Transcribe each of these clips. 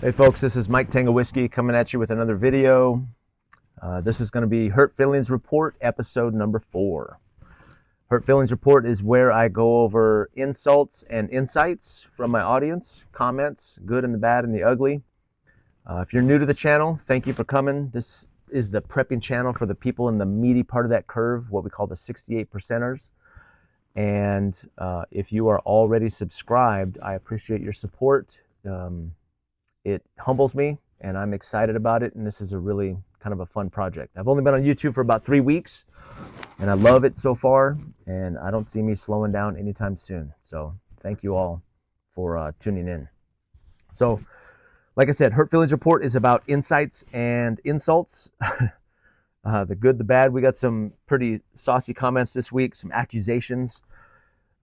Hey folks, this is Mike Tango Whiskey coming at you with another video. This is going to be Hurt Feelings Report, episode number 4. Hurt Feelings Report is where I go over insults and insights from my audience, comments, good and the bad and the ugly. If you're new to the channel, thank you for coming. This is the prepping channel for the people in the meaty part of that curve, what we call the 68%ers. And if you are already subscribed, I appreciate your support. It humbles me and I'm excited about it, and this is a really kind of a fun project. I've only been on YouTube for about 3 weeks and I love it so far, and I don't see me slowing down anytime soon. So thank you all for tuning in. So like I said, Hurt Feelings Report is about insights and insults. The good, the bad. We got some pretty saucy comments this week, some accusations.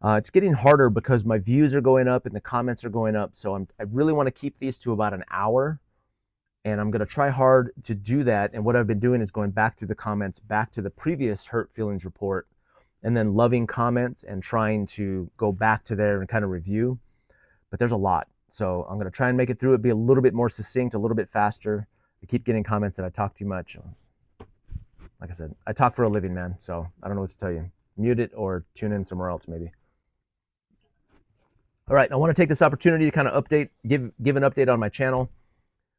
It's getting harder because my views are going up and the comments are going up. So I really want to keep these to about an hour, and I'm going to try hard to do that. And what I've been doing is going back through the comments, back to the previous Hurt Feelings Report, and then loving comments and trying to go back to there and kind of review. But there's a lot. So I'm going to try and make it through it, be a little bit more succinct, a little bit faster. I keep getting comments that I talk too much. Like I said, I talk for a living, man. So I don't know what to tell you. Mute it or tune in somewhere else maybe. All right, I want to take this opportunity to kind of give an update on my channel.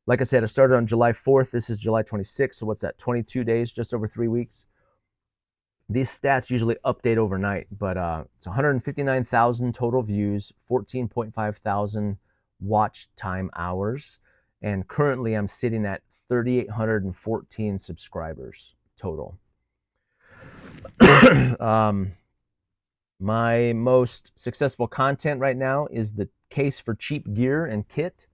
Like I said, I started on July 4th. This is July 26th. So what's that? 22 days, just over 3 weeks. These stats usually update overnight, but it's 159,000 total views, 14.5 thousand watch time hours, and currently I'm sitting at 3,814 subscribers total. My most successful content right now is the case for cheap gear and kit.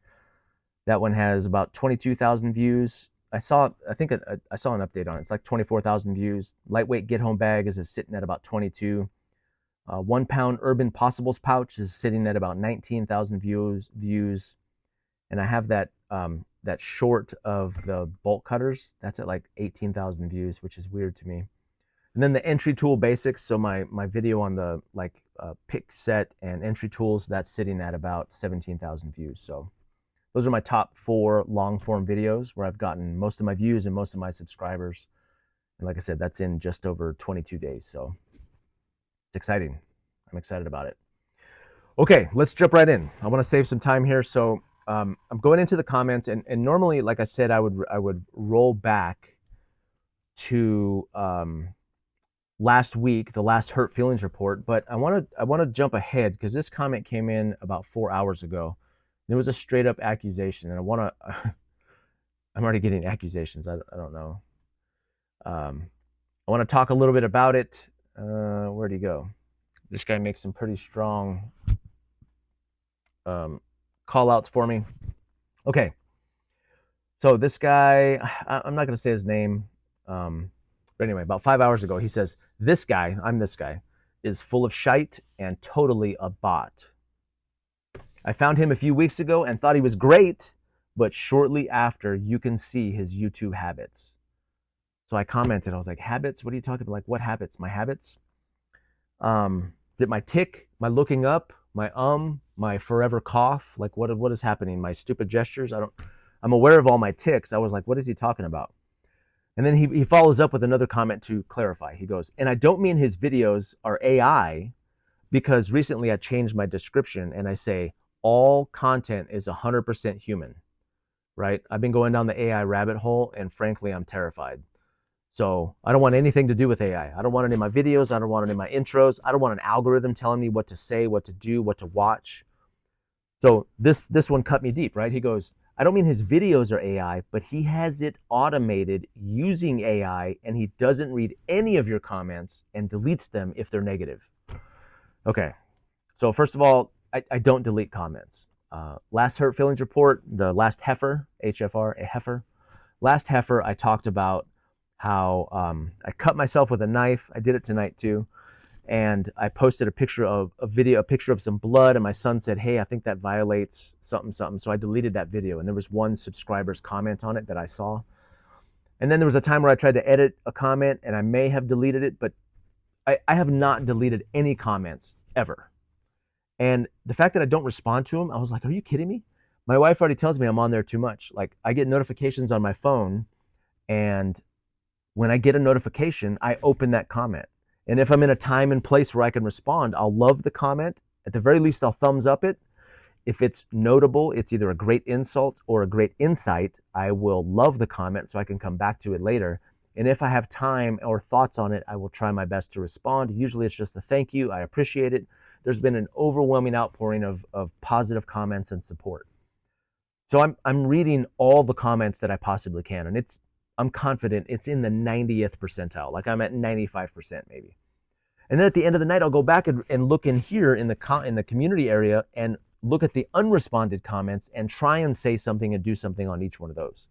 That one has about 22,000 views. I saw an update on it. It's like 24,000 views. Lightweight get home bag is sitting at about 22. 1 pound Urban Possibles pouch is sitting at about 19,000 views. And I have that short of the bolt cutters. That's at like 18,000 views, which is weird to me. And then the entry tool basics, so my video on the pick set and entry tools, that's sitting at about 17,000 views. So those are my top 4 long form videos where I've gotten most of my views and most of my subscribers. And like I said, that's in just over 22 days. So it's exciting. I'm excited about it. Okay, let's jump right in. I want to save some time here. So I'm going into the comments, and normally, like I said, I would roll back to last week, the last Hurt Feelings Report, but I want to jump ahead because this comment came in about 4 hours ago. It was a straight up accusation, and I want to I'm already getting accusations. I don't know. I want to talk a little bit about it. Where'd he go? This guy makes some pretty strong call outs for me. Okay. So this guy, I'm not going to say his name. But anyway, about 5 hours ago, he says, this guy, I'm this guy, is full of shite and totally a bot. I found him a few weeks ago and thought he was great, but shortly after, you can see his YouTube habits. So I commented, I was like, habits? What are you talking about? Like, what habits? My habits? Is it my tick, my looking up, my forever cough? Like, what is happening? My stupid gestures? I'm aware of all my ticks. I was like, what is he talking about? And then he follows up with another comment to clarify. He goes, and I don't mean his videos are AI, because recently I changed my description and I say all content is 100% human, right? I've been going down the AI rabbit hole, and frankly, I'm terrified. So I don't want anything to do with AI. I don't want it in my videos. I don't want it in my intros. I don't want an algorithm telling me what to say, what to do, what to watch. So this one cut me deep, right? He goes, I don't mean his videos are AI, but he has it automated using AI, and he doesn't read any of your comments and deletes them if they're negative. Okay, so first of all, I don't delete comments. Last Hurt Feelings Report, the last heifer, HFR, a heifer. Last heifer, I talked about how I cut myself with a knife. I did it tonight too. And I posted a picture of a picture of some blood, and my son said, hey, I think that violates something. So I deleted that video, and there was one subscriber's comment on it that I saw. And then there was a time where I tried to edit a comment, and I may have deleted it, but I have not deleted any comments ever. And the fact that I don't respond to them, I was like, are you kidding me? My wife already tells me I'm on there too much. Like I get notifications on my phone, and when I get a notification, I open that comment. And if I'm in a time and place where I can respond, I'll love the comment. At the very least, I'll thumbs up it. If it's notable, it's either a great insult or a great insight, I will love the comment so I can come back to it later. And if I have time or thoughts on it, I will try my best to respond. Usually it's just a thank you. I appreciate it. There's been an overwhelming outpouring of positive comments and support. So I'm reading all the comments that I possibly can. And I'm confident it's in the 90th percentile. Like I'm at 95% maybe. And then at the end of the night, I'll go back and look in here in the community area and look at the unresponded comments and try and say something and do something on each one of those.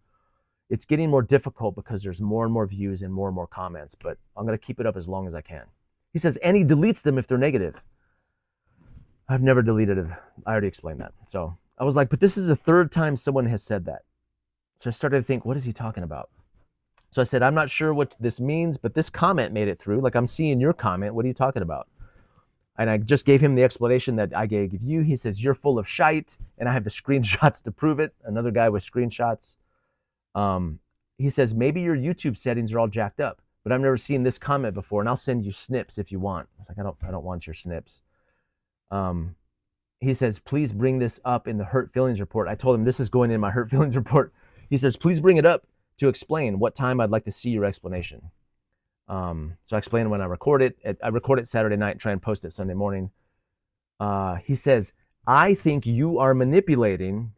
It's getting more difficult because there's more and more views and more comments, but I'm going to keep it up as long as I can. He says, and he deletes them if they're negative. I've never deleted it. I already explained that. So I was like, but this is the third time someone has said that. So I started to think, what is he talking about? So I said, I'm not sure what this means, but this comment made it through. Like, I'm seeing your comment. What are you talking about? And I just gave him the explanation that I gave you. He says, you're full of shite. And I have the screenshots to prove it. Another guy with screenshots. He says, maybe your YouTube settings are all jacked up, but I've never seen this comment before. And I'll send you snips if you want. I was like, I don't want your snips. He says, please bring this up in the hurt feelings report. I told him this is going in my hurt feelings report. He says, please bring it up to explain what time I'd like to see your explanation. So I explained when I record it. I record it Saturday night and try and post it Sunday morning. He says, I think you are manipulating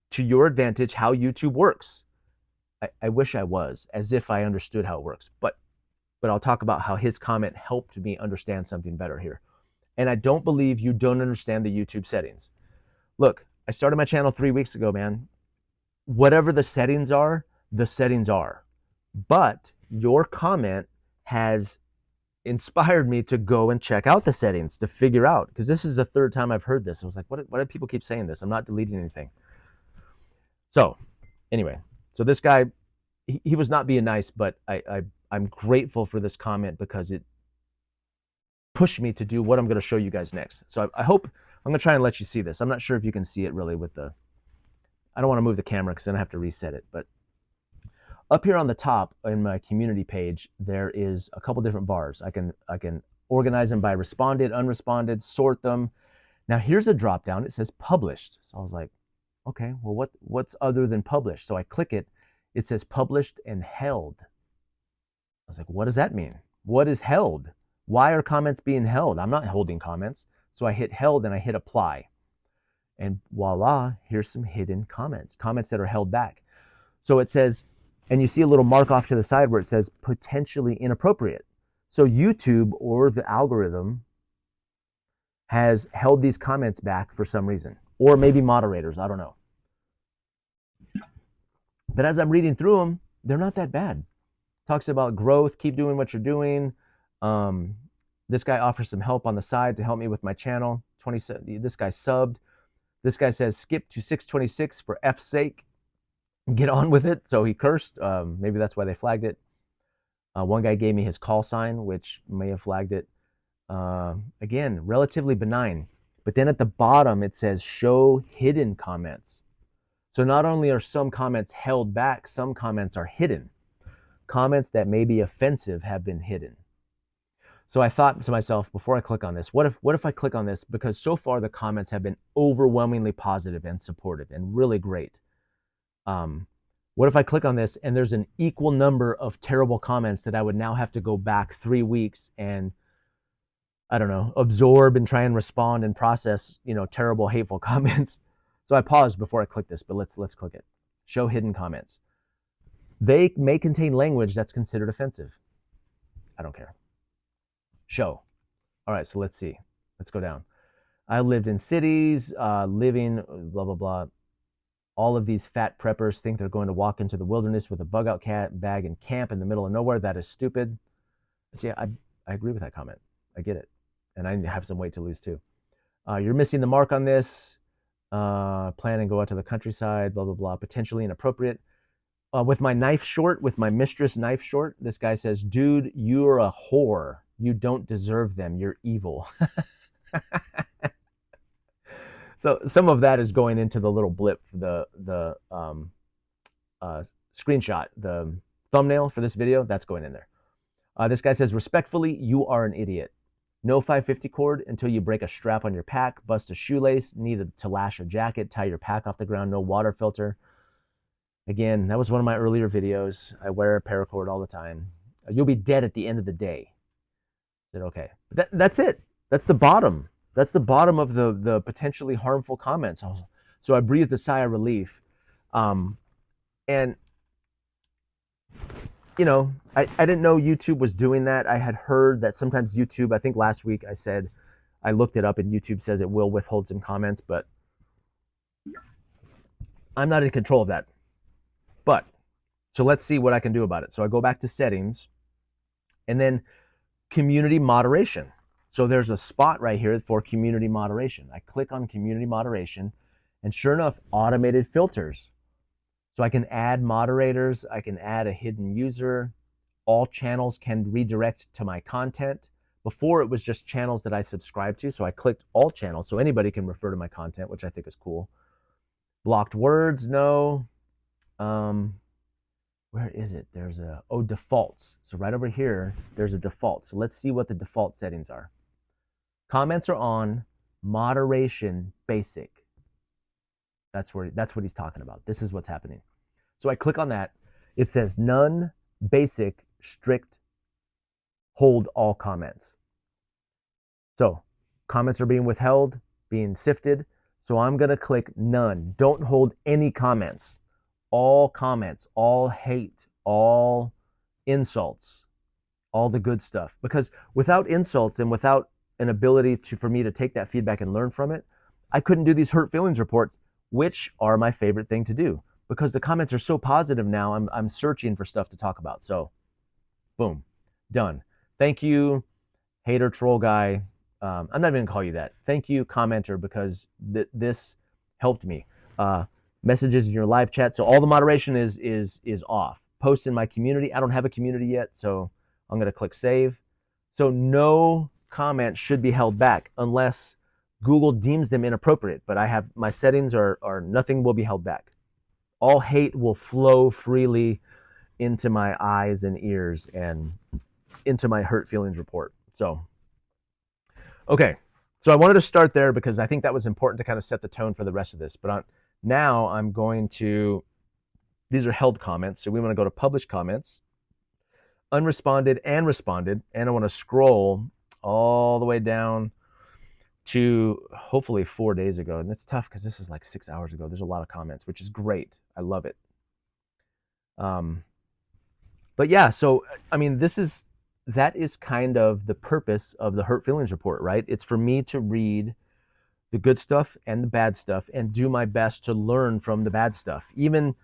to your advantage how YouTube works. I wish I was, as if I understood how it works. But I'll talk about how his comment helped me understand something better here. And I don't believe you don't understand the YouTube settings. Look, I started my channel 3 weeks ago, man. Whatever the settings are, the settings are. But your comment has inspired me to go and check out the settings to figure out, because this is the third time I've heard this. I was like, why do people keep saying this? I'm not deleting anything. So anyway, so this guy, he was not being nice, but I'm grateful for this comment because it pushed me to do what I'm going to show you guys next. So I hope, I'm going to try and let you see this. I'm not sure if you can see it really with the, I don't want to move the camera because then I have to reset it, but up here on the top in my community page, there is a couple different bars. I can organize them by responded, unresponded, sort them. Now here's a drop down. It says published. So I was like, okay, well, what's other than published? So I click it. It says published and held. I was like, what does that mean? What is held? Why are comments being held? I'm not holding comments. So I hit held and I hit apply. And voila, here's some hidden comments that are held back. So it says, and you see a little mark off to the side where it says potentially inappropriate. So YouTube or the algorithm has held these comments back for some reason, or maybe moderators, I don't know. But as I'm reading through them, they're not that bad. Talks about growth, keep doing what you're doing. This guy offers some help on the side to help me with my channel. This guy subbed. This guy says skip to 626 for F's sake. Get on with it. So he cursed. Maybe that's why they flagged it. One guy gave me his call sign, which may have flagged it. Again, relatively benign. But then at the bottom, it says show hidden comments. So not only are some comments held back, some comments are hidden. Comments that may be offensive have been hidden. So I thought to myself, before I click on this, what if I click on this? Because so far the comments have been overwhelmingly positive and supportive and really great. What if I click on this and there's an equal number of terrible comments that I would now have to go back 3 weeks and, I don't know, absorb and try and respond and process, terrible, hateful comments. So I paused before I click this, but let's click it. Show hidden comments. They may contain language that's considered offensive. I don't care. Show. All right, so let's see. Let's go down. I lived in cities, living, blah, blah, blah. All of these fat preppers think they're going to walk into the wilderness with a bugout cat bag and camp in the middle of nowhere. That is stupid. See, I agree with that comment. I get it. And I have some weight to lose too. You're missing the mark on this. Plan and go out to the countryside, blah, blah, blah. Potentially inappropriate. With my knife short, with my mistress knife short, this guy says, dude, you're a whore. You don't deserve them. You're evil. So some of that is going into the little blip, uh, screenshot, the thumbnail for this video. That's going in there. This guy says, respectfully, you are an idiot. No 550 cord until you break a strap on your pack, bust a shoelace, need to lash a jacket, tie your pack off the ground, no water filter. Again, that was one of my earlier videos. I wear a paracord all the time. You'll be dead at the end of the day. I said, okay. That's it. That's the bottom. That's the bottom of the potentially harmful comments. So I breathed a sigh of relief. And, you know, I didn't know YouTube was doing that. I had heard that sometimes YouTube, I think last week I said, I looked it up and YouTube says it will withhold some comments, but I'm not in control of that. But, so let's see what I can do about it. So I go back to settings and then community moderation. So there's a spot right here for community moderation. I click on community moderation and sure enough, automated filters. So I can add moderators, I can add a hidden user. All channels can redirect to my content. Before it was just channels that I subscribed to. So I clicked all channels so anybody can refer to my content, which I think is cool. Blocked words, no. Where is it? There's a, oh, defaults. So right over here, there's a default. So let's see what the default settings are. Comments are on, moderation basic. That's what he's talking about. This is what's happening. So I click on that. It says none, basic, strict, hold all comments. So comments are being withheld, being sifted. So I'm going to click none. Don't hold any comments. All comments, all hate, all insults, all the good stuff. Because without insults and without an ability for me to take that feedback and learn from it, I couldn't do these hurt feelings reports, which are my favorite thing to do. Because the comments are so positive now, I'm searching for stuff to talk about. So, boom, done. Thank you, hater troll guy. I'm not even going to call you that. Thank you, commenter, because this helped me. Messages in your live chat. So all the moderation is off. Post in my community. I don't have a community yet, so I'm going to click save. So no comment should be held back unless Google deems them inappropriate. But I have my settings are nothing will be held back. All hate will flow freely into my eyes and ears and into my hurt feelings report. So, okay. So I wanted to start there because I think that was important to kind of set the tone for the rest of this. But now I'm going to, these are held comments. So we want to go to publish comments, unresponded and responded. And I want to scroll all the way down to hopefully 4 days ago. And it's tough because this is like 6 hours ago. There's a lot of comments, which is great. I love it. But yeah, so, I mean, that is kind of the purpose of the hurt feelings report, right? It's for me to read the good stuff and the bad stuff and do my best to learn from the bad stuff, even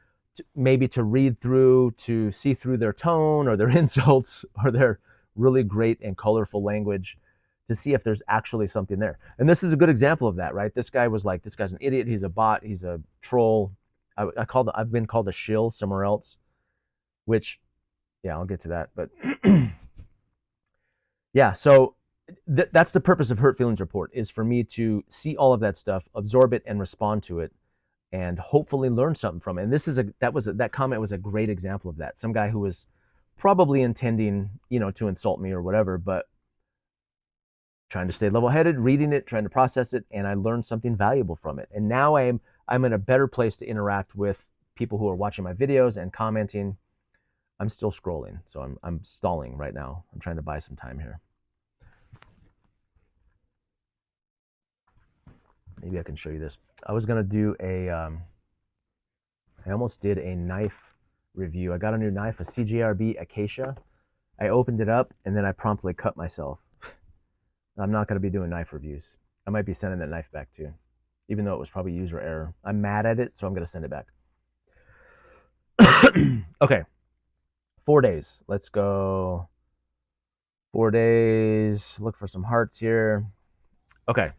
maybe to read through, to see through their tone or their insults or their really great and colorful language to see if there's actually something there. And this is a good example of that, right? This guy was like, this guy's an idiot. He's a bot. He's a troll. I've been called a shill somewhere else, which, yeah, I'll get to that. But yeah, so that's the purpose of hurt feelings report, is for me to see all of that stuff, absorb it and respond to it, and hopefully learn something from it. And that comment was a great example of that. Some guy who was probably intending, to insult me or whatever, but trying to stay level-headed, reading it, trying to process it, and I learned something valuable from it. And now I'm in a better place to interact with people who are watching my videos and commenting. I'm still scrolling, so I'm stalling right now. I'm trying to buy some time here. Maybe I can show you this. I was gonna do I almost did a knife review. I got a new knife, a CJRB Acacia. I opened it up and then I promptly cut myself. I'm not gonna be doing knife reviews. I might be sending that knife back too, even though it was probably user error. I'm mad at it, so I'm gonna send it back. Okay, 4 days. Let's go 4 days. Look for some hearts here. Okay.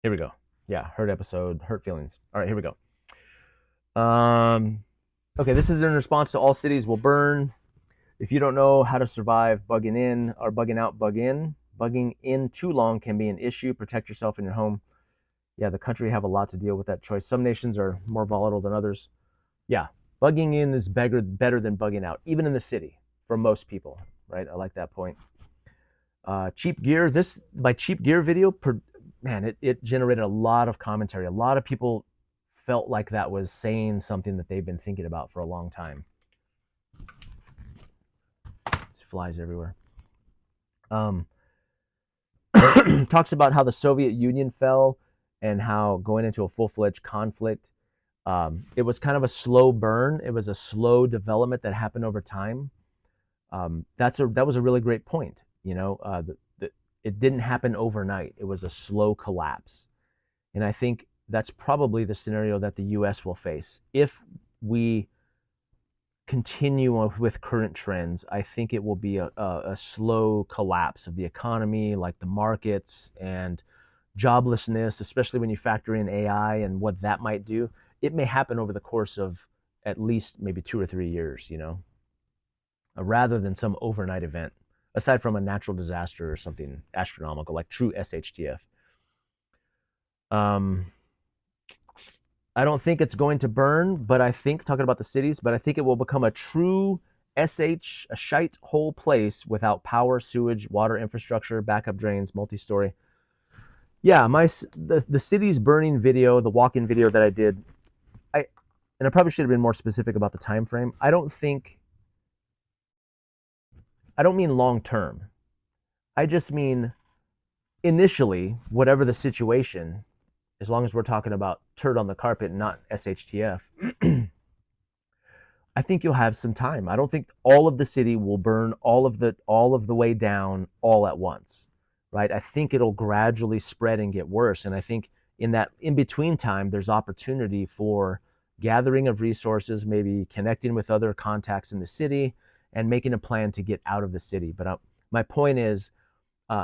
Here we go. Yeah, hurt episode, hurt feelings. All right, here we go. Okay, this is in response to all cities will burn. If you don't know how to survive bugging in or bugging out, bug in. Bugging in too long can be an issue. Protect yourself in your home. Yeah, the country have a lot to deal with that choice. Some nations are more volatile than others. Yeah, bugging in is better than bugging out, even in the city for most people, right? I like that point. Cheap gear. This my cheap gear video, man, it generated a lot of commentary. A lot of people felt like that was saying something that they've been thinking about for a long time. There's flies everywhere. Talks about how the Soviet Union fell and how going into a full-fledged conflict, it was kind of a slow burn. It was a slow development that happened over time. That was a really great point. You know, it didn't happen overnight. It was a slow collapse, and I think that's probably the scenario that the U.S. will face if we continue with current trends. I think it will be a slow collapse of the economy, like the markets and joblessness, especially when you factor in AI and what that might do. It may happen over the course of at least maybe 2 or 3 years, you know, rather than some overnight event, aside from a natural disaster or something astronomical like true SHTF. I don't think it's going to burn, but I think, talking about the cities, but I think it will become a true a shite hole place without power, sewage, water infrastructure, backup drains, multi-story. Yeah, the city's burning video, the walk-in video that I did, and I probably should have been more specific about the time frame. I don't mean long term. I just mean initially, whatever the situation, as long as we're talking about turd on the carpet and not SHTF, I think you'll have some time. I don't think all of the city will burn all of the way down all at once, right? I think it'll gradually spread and get worse. And I think in that in between time, there's opportunity for gathering of resources, maybe connecting with other contacts in the city, and making a plan to get out of the city. But my point is,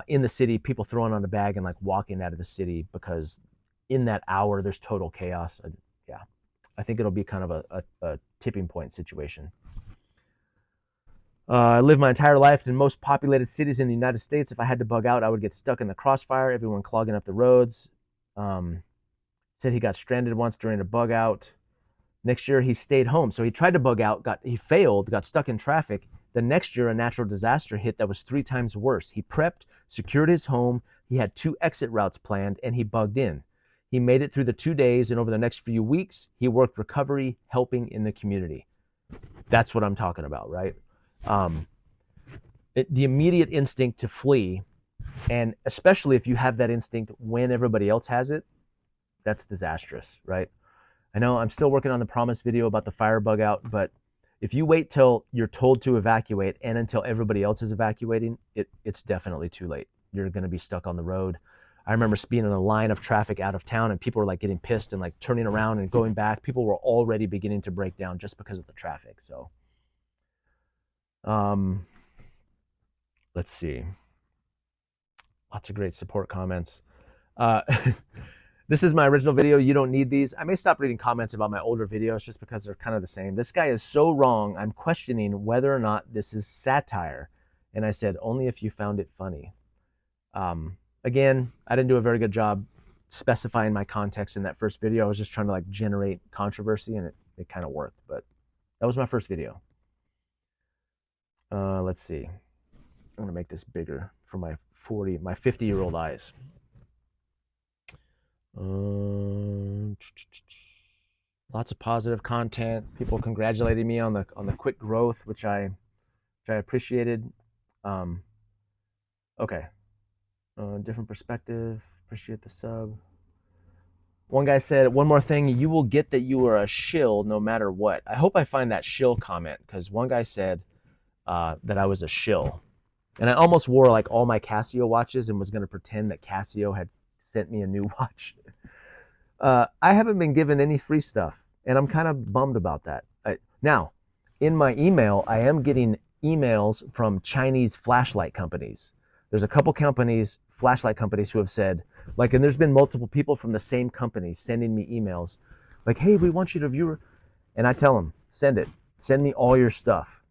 in the city, people throwing on a bag and like walking out of the city because in that hour there's total chaos. Yeah, I think it'll be kind of a tipping point situation. I lived my entire life in most populated cities in the United States. If I had to bug out, I would get stuck in the crossfire, everyone clogging up the roads. Said he got stranded once during a bug out. Next year, he stayed home. So he tried to bug out, he failed, got stuck in traffic. The next year, a natural disaster hit that was 3 times worse. He prepped, secured his home. He had 2 exit routes planned, and he bugged in. He made it through the 2 days, and over the next few weeks, he worked recovery, helping in the community. That's what I'm talking about, right? The immediate instinct to flee, and especially if you have that instinct when everybody else has it, that's disastrous, right? I know I'm still working on the promise video about the fire bug out, but if you wait till you're told to evacuate and until everybody else is evacuating, it's definitely too late. You're going to be stuck on the road. I remember being in a line of traffic out of town and people were like getting pissed and like turning around and going back. People were already beginning to break down just because of the traffic. So, let's see. Lots of great support comments. This is my original video. You don't need these. I may stop reading comments about my older videos just because they're kind of the same. This guy is so wrong. I'm questioning whether or not this is satire. And I said, only if you found it funny. Again, I didn't do a very good job specifying my context in that first video. I was just trying to like generate controversy, and it kind of worked. But that was my first video. Let's see. I'm going to make this bigger for my 50-year-old eyes. Lots of positive content. People congratulating me on the quick growth, which I appreciated. Okay. Different perspective. Appreciate the sub. One guy said, one more thing, you will get that you are a shill no matter what. I hope I find that shill comment, because one guy said that I was a shill. And I almost wore like all my Casio watches and was going to pretend that Casio had sent me a new watch. I haven't been given any free stuff, and I'm kind of bummed about that. Now, in my email, I am getting emails from Chinese flashlight companies. There's a couple companies, flashlight companies, who have said, like, and there's been multiple people from the same company sending me emails, like, hey, we want you to view, and I tell them, send it, send me all your stuff,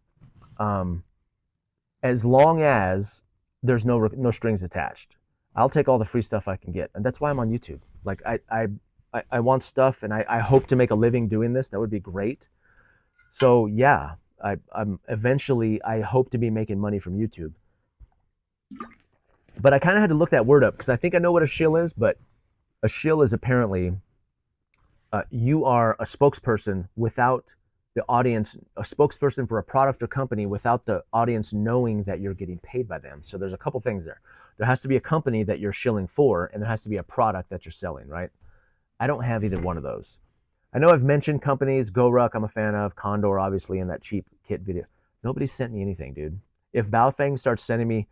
as long as there's no strings attached. I'll take all the free stuff I can get, and that's why I'm on YouTube. Like I want stuff, and I hope to make a living doing this. That would be great. So yeah, I'm eventually I hope to be making money from YouTube. But I kind of had to look that word up because I think I know what a shill is, but a shill is apparently you are a spokesperson without the audience, a spokesperson for a product or company without the audience knowing that you're getting paid by them. So there's a couple things there. There has to be a company that you're shilling for, and there has to be a product that you're selling, right? I don't have either one of those. I know I've mentioned companies, GoRuck, I'm a fan of, Condor, obviously, in that cheap kit video. Nobody sent me anything, dude. If Baofeng starts sending me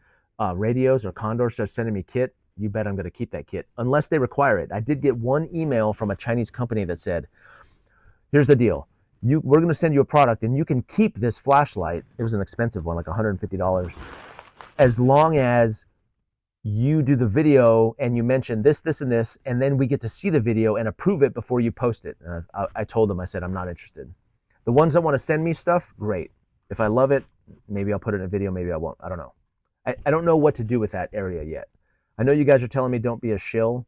radios or Condor starts sending me kit, you bet I'm going to keep that kit unless they require it. I did get one email from a Chinese company that said, here's the deal. We're going to send you a product and you can keep this flashlight. It was an expensive one, like $150, as long as you do the video and you mention this, this, and this, and then we get to see the video and approve it before you post it. I told them, I said, I'm not interested. The ones that want to send me stuff, great. If I love it, maybe I'll put it in a video, maybe I won't. I don't know. I don't know what to do with that area yet. I know you guys are telling me don't be a shill,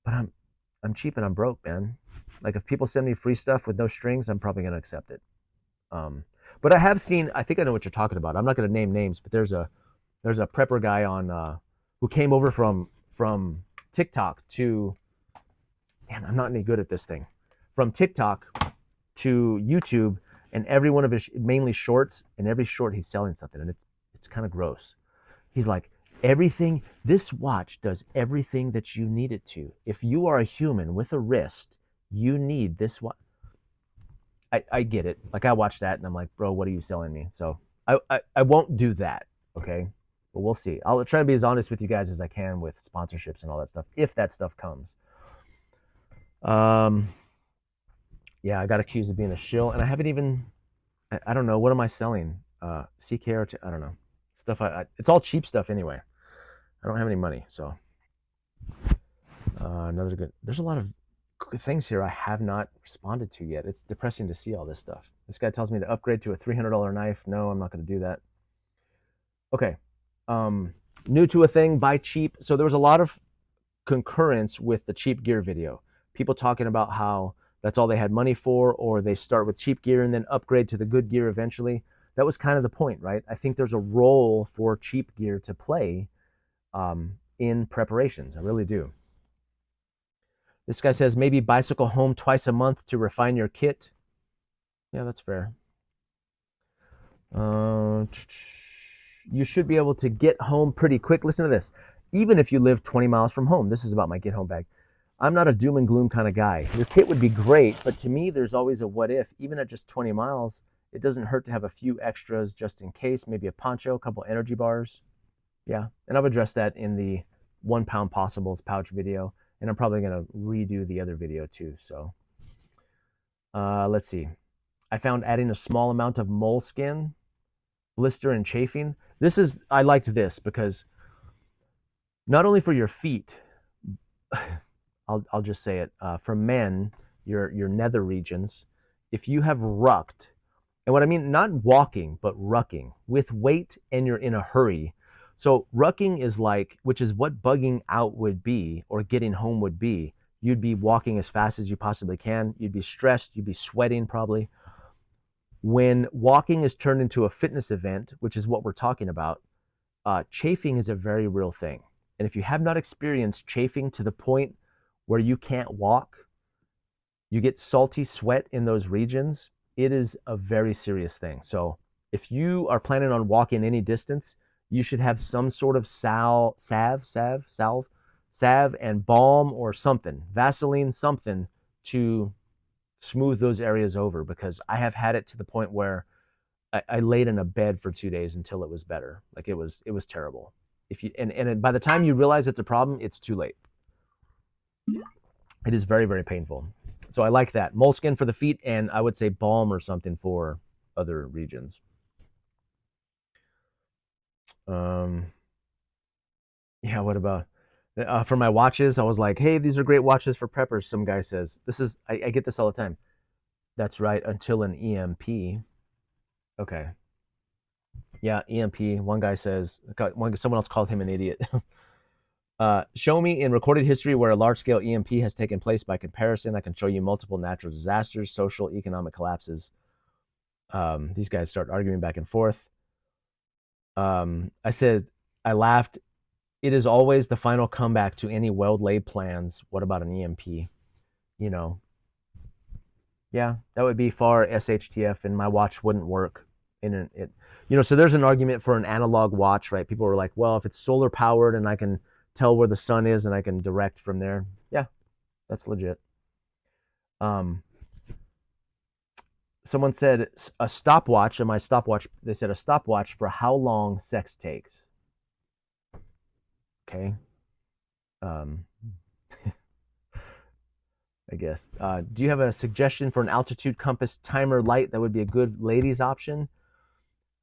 but I'm cheap and I'm broke, man. Like if people send me free stuff with no strings, I'm probably gonna accept it. But I have seen, I think I know what you're talking about. I'm not gonna name names, but there's a prepper guy on who came over from TikTok to, man, I'm not any good at this thing. From TikTok to YouTube, and every one of his mainly shorts, and every short he's selling something, and it's kind of gross. He's like, everything, this watch does everything that you need it to. If you are a human with a wrist, you need this watch. I get it. Like I watched that and I'm like, bro, what are you selling me? So I won't do that. Okay. But we'll see. I'll try to be as honest with you guys as I can with sponsorships and all that stuff, if that stuff comes. Yeah, I got accused of being a shill, and I haven't even. I don't know, what am I selling? CKR. I don't know. Stuff. It's all cheap stuff anyway. I don't have any money, so. Another good. There's a lot of things here I have not responded to yet. It's depressing to see all this stuff. This guy tells me to upgrade to a $300 knife. No, I'm not going to do that. Okay. New to a thing, buy cheap. So there was a lot of concurrence with the cheap gear video. People talking about how that's all they had money for, or they start with cheap gear and then upgrade to the good gear eventually. That was kind of the point, right? I think there's a role for cheap gear to play in preparations. I really do. This guy says maybe bicycle home twice a month to refine your kit. Yeah, that's fair. You should be able to get home pretty quick. Listen to this. Even if you live 20 miles from home, this is about my get home bag. I'm not a doom and gloom kind of guy. Your kit would be great, but to me, there's always a what if. Even at just 20 miles, it doesn't hurt to have a few extras just in case. Maybe a poncho, a couple energy bars. Yeah, and I've addressed that in the 1 pound possibles pouch video, and I'm probably going to redo the other video too. So let's see. I found adding a small amount of moleskin, blister, and chafing. I liked this because not only for your feet, I'll just say it, for men, your nether regions, if you have rucked, and what I mean, not walking, but rucking with weight and you're in a hurry. So rucking is like, which is what bugging out would be, or getting home would be. You'd be walking as fast as you possibly can. You'd be stressed. You'd be sweating probably. When walking is turned into a fitness event, which is what we're talking about, chafing is a very real thing. And if you have not experienced chafing to the point where you can't walk, you get salty sweat in those regions, it is a very serious thing. So if you are planning on walking any distance, you should have some sort of salve and balm or something, Vaseline, something to smooth those areas over, because I have had it to the point where I laid in a bed for 2 days until it was better. Like it was terrible. If you and by the time you realize it's a problem, it's too late. It is very, very painful. So I like that. Moleskin for the feet, and I would say balm or something for other regions. Yeah, what about for my watches? I was like, hey, these are great watches for preppers. Some guy says, I get this all the time. That's right, until an EMP. Okay. Yeah, EMP. One guy says, someone else called him an idiot. Show me in recorded history where a large-scale EMP has taken place. By comparison, I can show you multiple natural disasters, social, economic collapses. These guys start arguing back and forth. I said, I laughed. It is always the final comeback to any well-laid plans. What about an EMP? You know, yeah, that would be far SHTF, and my watch wouldn't work. So there's an argument for an analog watch, right? People are like, well, if it's solar powered and I can tell where the sun is and I can direct from there, yeah, that's legit. Someone said a stopwatch, and my stopwatch, they said a stopwatch for how long sex takes. Okay. I guess. Do you have a suggestion for an altitude compass timer light that would be a good ladies option?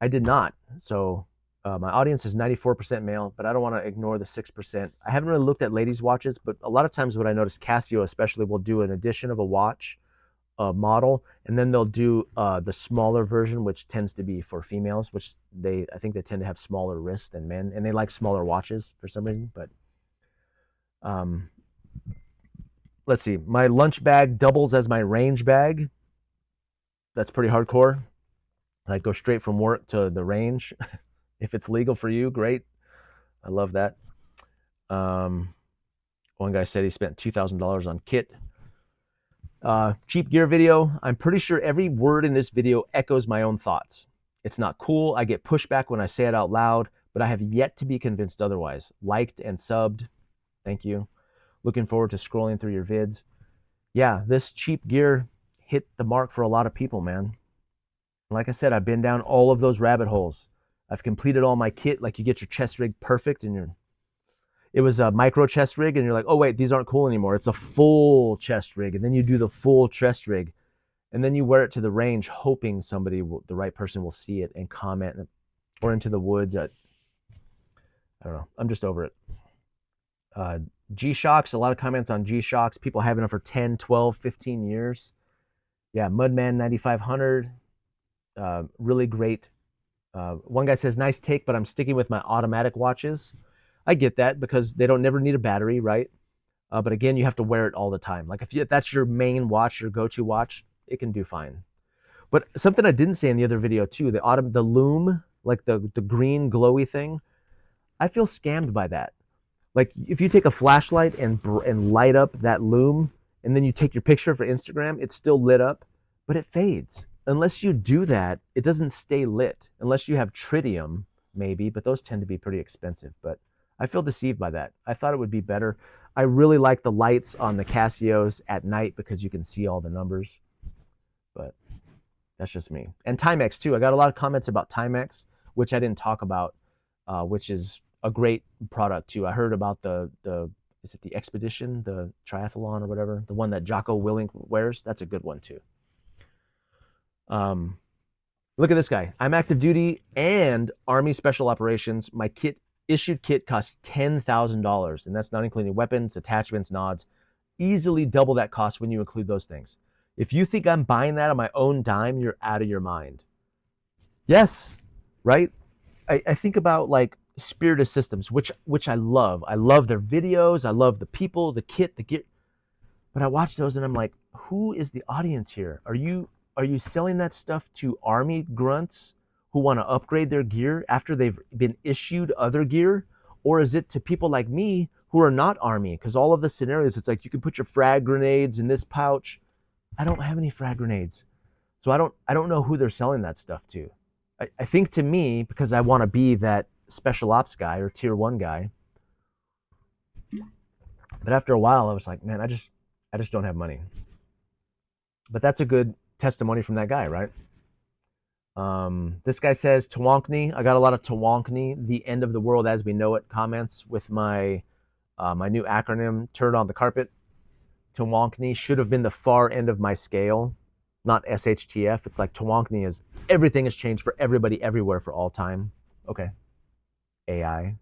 I did not. So my audience is 94% male, but I don't want to ignore the 6%. I haven't really looked at ladies' watches, but a lot of times what I notice, Casio especially, will do an edition of a watch model, and then they'll do the smaller version, which tends to be for females, which I think they tend to have smaller wrists than men, and they like smaller watches for some reason. But let's see, my lunch bag doubles as my range bag. That's pretty hardcore. I go straight from work to the range. If it's legal for you, great. I love that. One guy said he spent $2,000 on kit. Cheap gear video. I'm pretty sure every word in this video echoes my own thoughts. It's not cool. I get pushback when I say it out loud, but I have yet to be convinced otherwise. Liked and subbed. Thank you. Looking forward to scrolling through your vids. Yeah, this cheap gear hit the mark for a lot of people, man. Like I said, I've been down all of those rabbit holes. I've completed all my kit. Like, you get your chest rig perfect, and it was a micro chest rig, and you're like, oh wait, these aren't cool anymore. It's a full chest rig, and then you do the full chest rig, and then you wear it to the range, hoping the right person will see it and comment, or into the woods. I don't know. I'm just over it. G-Shocks, a lot of comments on G-Shocks. People having them for 10, 12, 15 years. Yeah, Mudman 9500. Really great. One guy says, nice take, but I'm sticking with my automatic watches. I get that because they don't never need a battery, right? But again, you have to wear it all the time. Like if that's your main watch, your go-to watch, it can do fine. But something I didn't say in the other video too, the loom, like the green glowy thing, I feel scammed by that. Like if you take a flashlight and light up that loom, and then you take your picture for Instagram, it's still lit up, but it fades. Unless you do that, it doesn't stay lit. Unless you have tritium, maybe, but those tend to be pretty expensive. But I feel deceived by that. I thought it would be better. I really like the lights on the Casios at night because you can see all the numbers. But that's just me. And Timex too. I got a lot of comments about Timex, which I didn't talk about, which is a great product too. I heard about is it the Expedition, the triathlon or whatever, the one that Jocko Willink wears? That's a good one too. Look at this guy. I'm active duty and Army Special Operations. My issued kit costs $10,000, and that's not including weapons, attachments, nods. Easily double that cost when you include those things. If you think I'm buying that on my own dime, you're out of your mind. Yes, right? I think about like Spirited Systems, which I love. I love their videos. I love the people, the kit, the gear. But I watch those and I'm like, who is the audience here? Are you selling that stuff to Army grunts who want to upgrade their gear after they've been issued other gear? Or is it to people like me who are not Army? Because all of the scenarios, it's like you can put your frag grenades in this pouch. I don't have any frag grenades. So I don't know who they're selling that stuff to. I think to me, because I want to be that special ops guy or tier 1 guy. But after a while, I was like, man, I just don't have money. But that's a good testimony from that guy, right? This guy says Tawankni. I got a lot of Tawankni, the end of the world as we know it, comments with my new acronym, Turd on the Carpet. Tawankni should have been the far end of my scale, not SHTF. It's like Tawankni is everything has changed for everybody everywhere for all time. Okay. AI.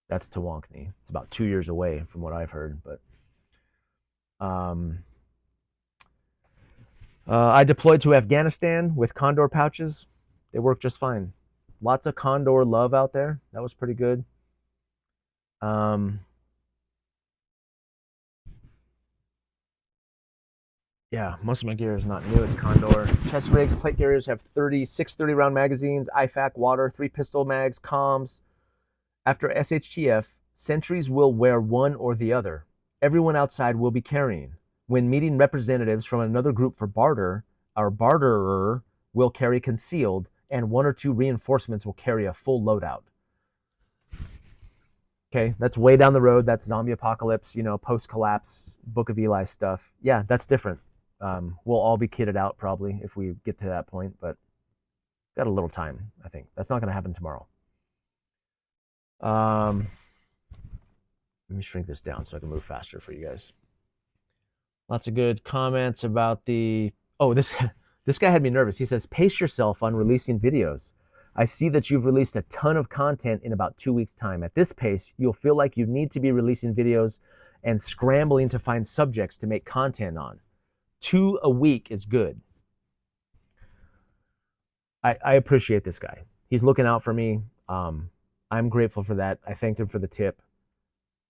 That's Tawankni. It's about 2 years away from what I've heard, but I deployed to Afghanistan with Condor pouches. They work just fine. Lots of Condor love out there. That was pretty good. Um, yeah, most of my gear is not new. It's Condor. Chest rigs, plate carriers have 30 round magazines, IFAC, water, 3 pistol mags, comms. After SHTF, sentries will wear one or the other. Everyone outside will be carrying. When meeting representatives from another group for barter, our barterer will carry concealed, and 1 or 2 reinforcements will carry a full loadout. Okay, that's way down the road. That's zombie apocalypse, post collapse, Book of Eli stuff. Yeah, that's different. We'll all be kitted out probably if we get to that point, but got a little time, I think. That's not going to happen tomorrow. Let me shrink this down so I can move faster for you guys. Lots of good comments about the. Oh, this guy had me nervous. He says, "Pace yourself on releasing videos. I see that you've released a ton of content in about 2 weeks' time. At this pace, you'll feel like you need to be releasing videos and scrambling to find subjects to make content on. 2 a week is good." I appreciate this guy. He's looking out for me. I'm grateful for that. I thanked him for the tip,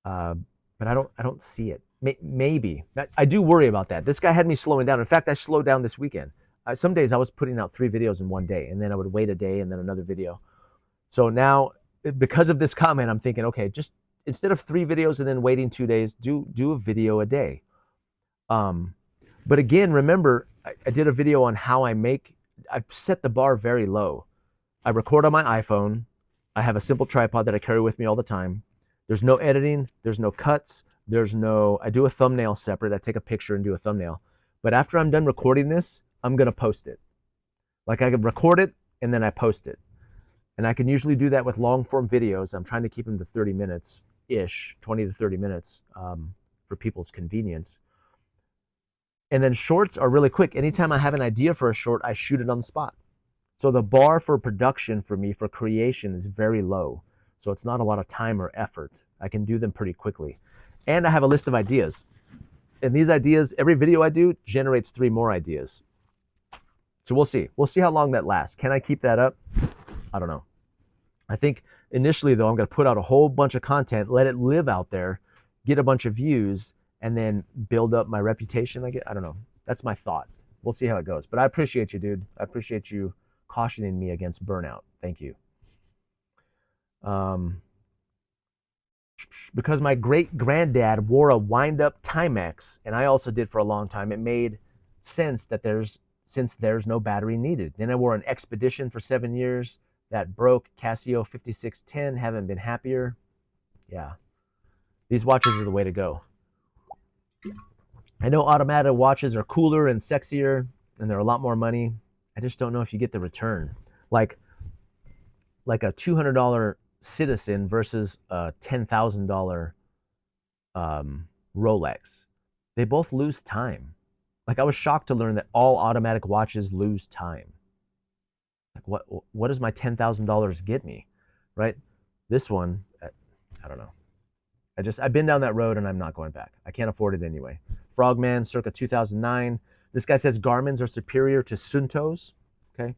uh, but I don't see it. Maybe I do worry about that. This guy had me slowing down. In fact, I slowed down this weekend. Some days I was putting out 3 videos in one day, and then I would wait a day and then another video. So now, because of this comment, I'm thinking, okay, just instead of 3 videos and then waiting 2 days, do a video a day. Um, but again, remember, I did a video on how I've set the bar very low. I record on my iPhone. I have a simple tripod that I carry with me all the time. There's no editing. There's no cuts. I do a thumbnail separate. I take a picture and do a thumbnail. But after I'm done recording this, I'm going to post it. Like I can record it and then I post it. And I can usually do that with long form videos. I'm trying to keep them to 30 minutes ish, 20 to 30 minutes for people's convenience. And then shorts are really quick. Anytime I have an idea for a short, I shoot it on the spot. So the bar for production for me, for creation, is very low. So it's not a lot of time or effort. I can do them pretty quickly. And I have a list of ideas. And these ideas, every video I do generates 3 more ideas. So we'll see. We'll see how long that lasts. Can I keep that up? I don't know. I think initially, though, I'm going to put out a whole bunch of content, let it live out there, get a bunch of views, and then build up my reputation. I don't know. That's my thought. We'll see how it goes. But I appreciate you, dude. I appreciate you cautioning me against burnout. Thank you. Because my great granddad wore a wind up Timex, and I also did for a long time, it made sense that since there's no battery needed. Then I wore an Expedition for 7 years that broke. Casio 5610, haven't been happier. Yeah, these watches are the way to go. I know automatic watches are cooler and sexier, and they're a lot more money. I just don't know if you get the return. Like a $200 Citizen versus a $10,000 Rolex. They both lose time. Like I was shocked to learn that all automatic watches lose time. Like what does my $10,000 get me, right? This one, I don't know. I've been down that road and I'm not going back. I can't afford it anyway. Frogman, circa 2009. This guy says Garmin's are superior to Suntos. Okay,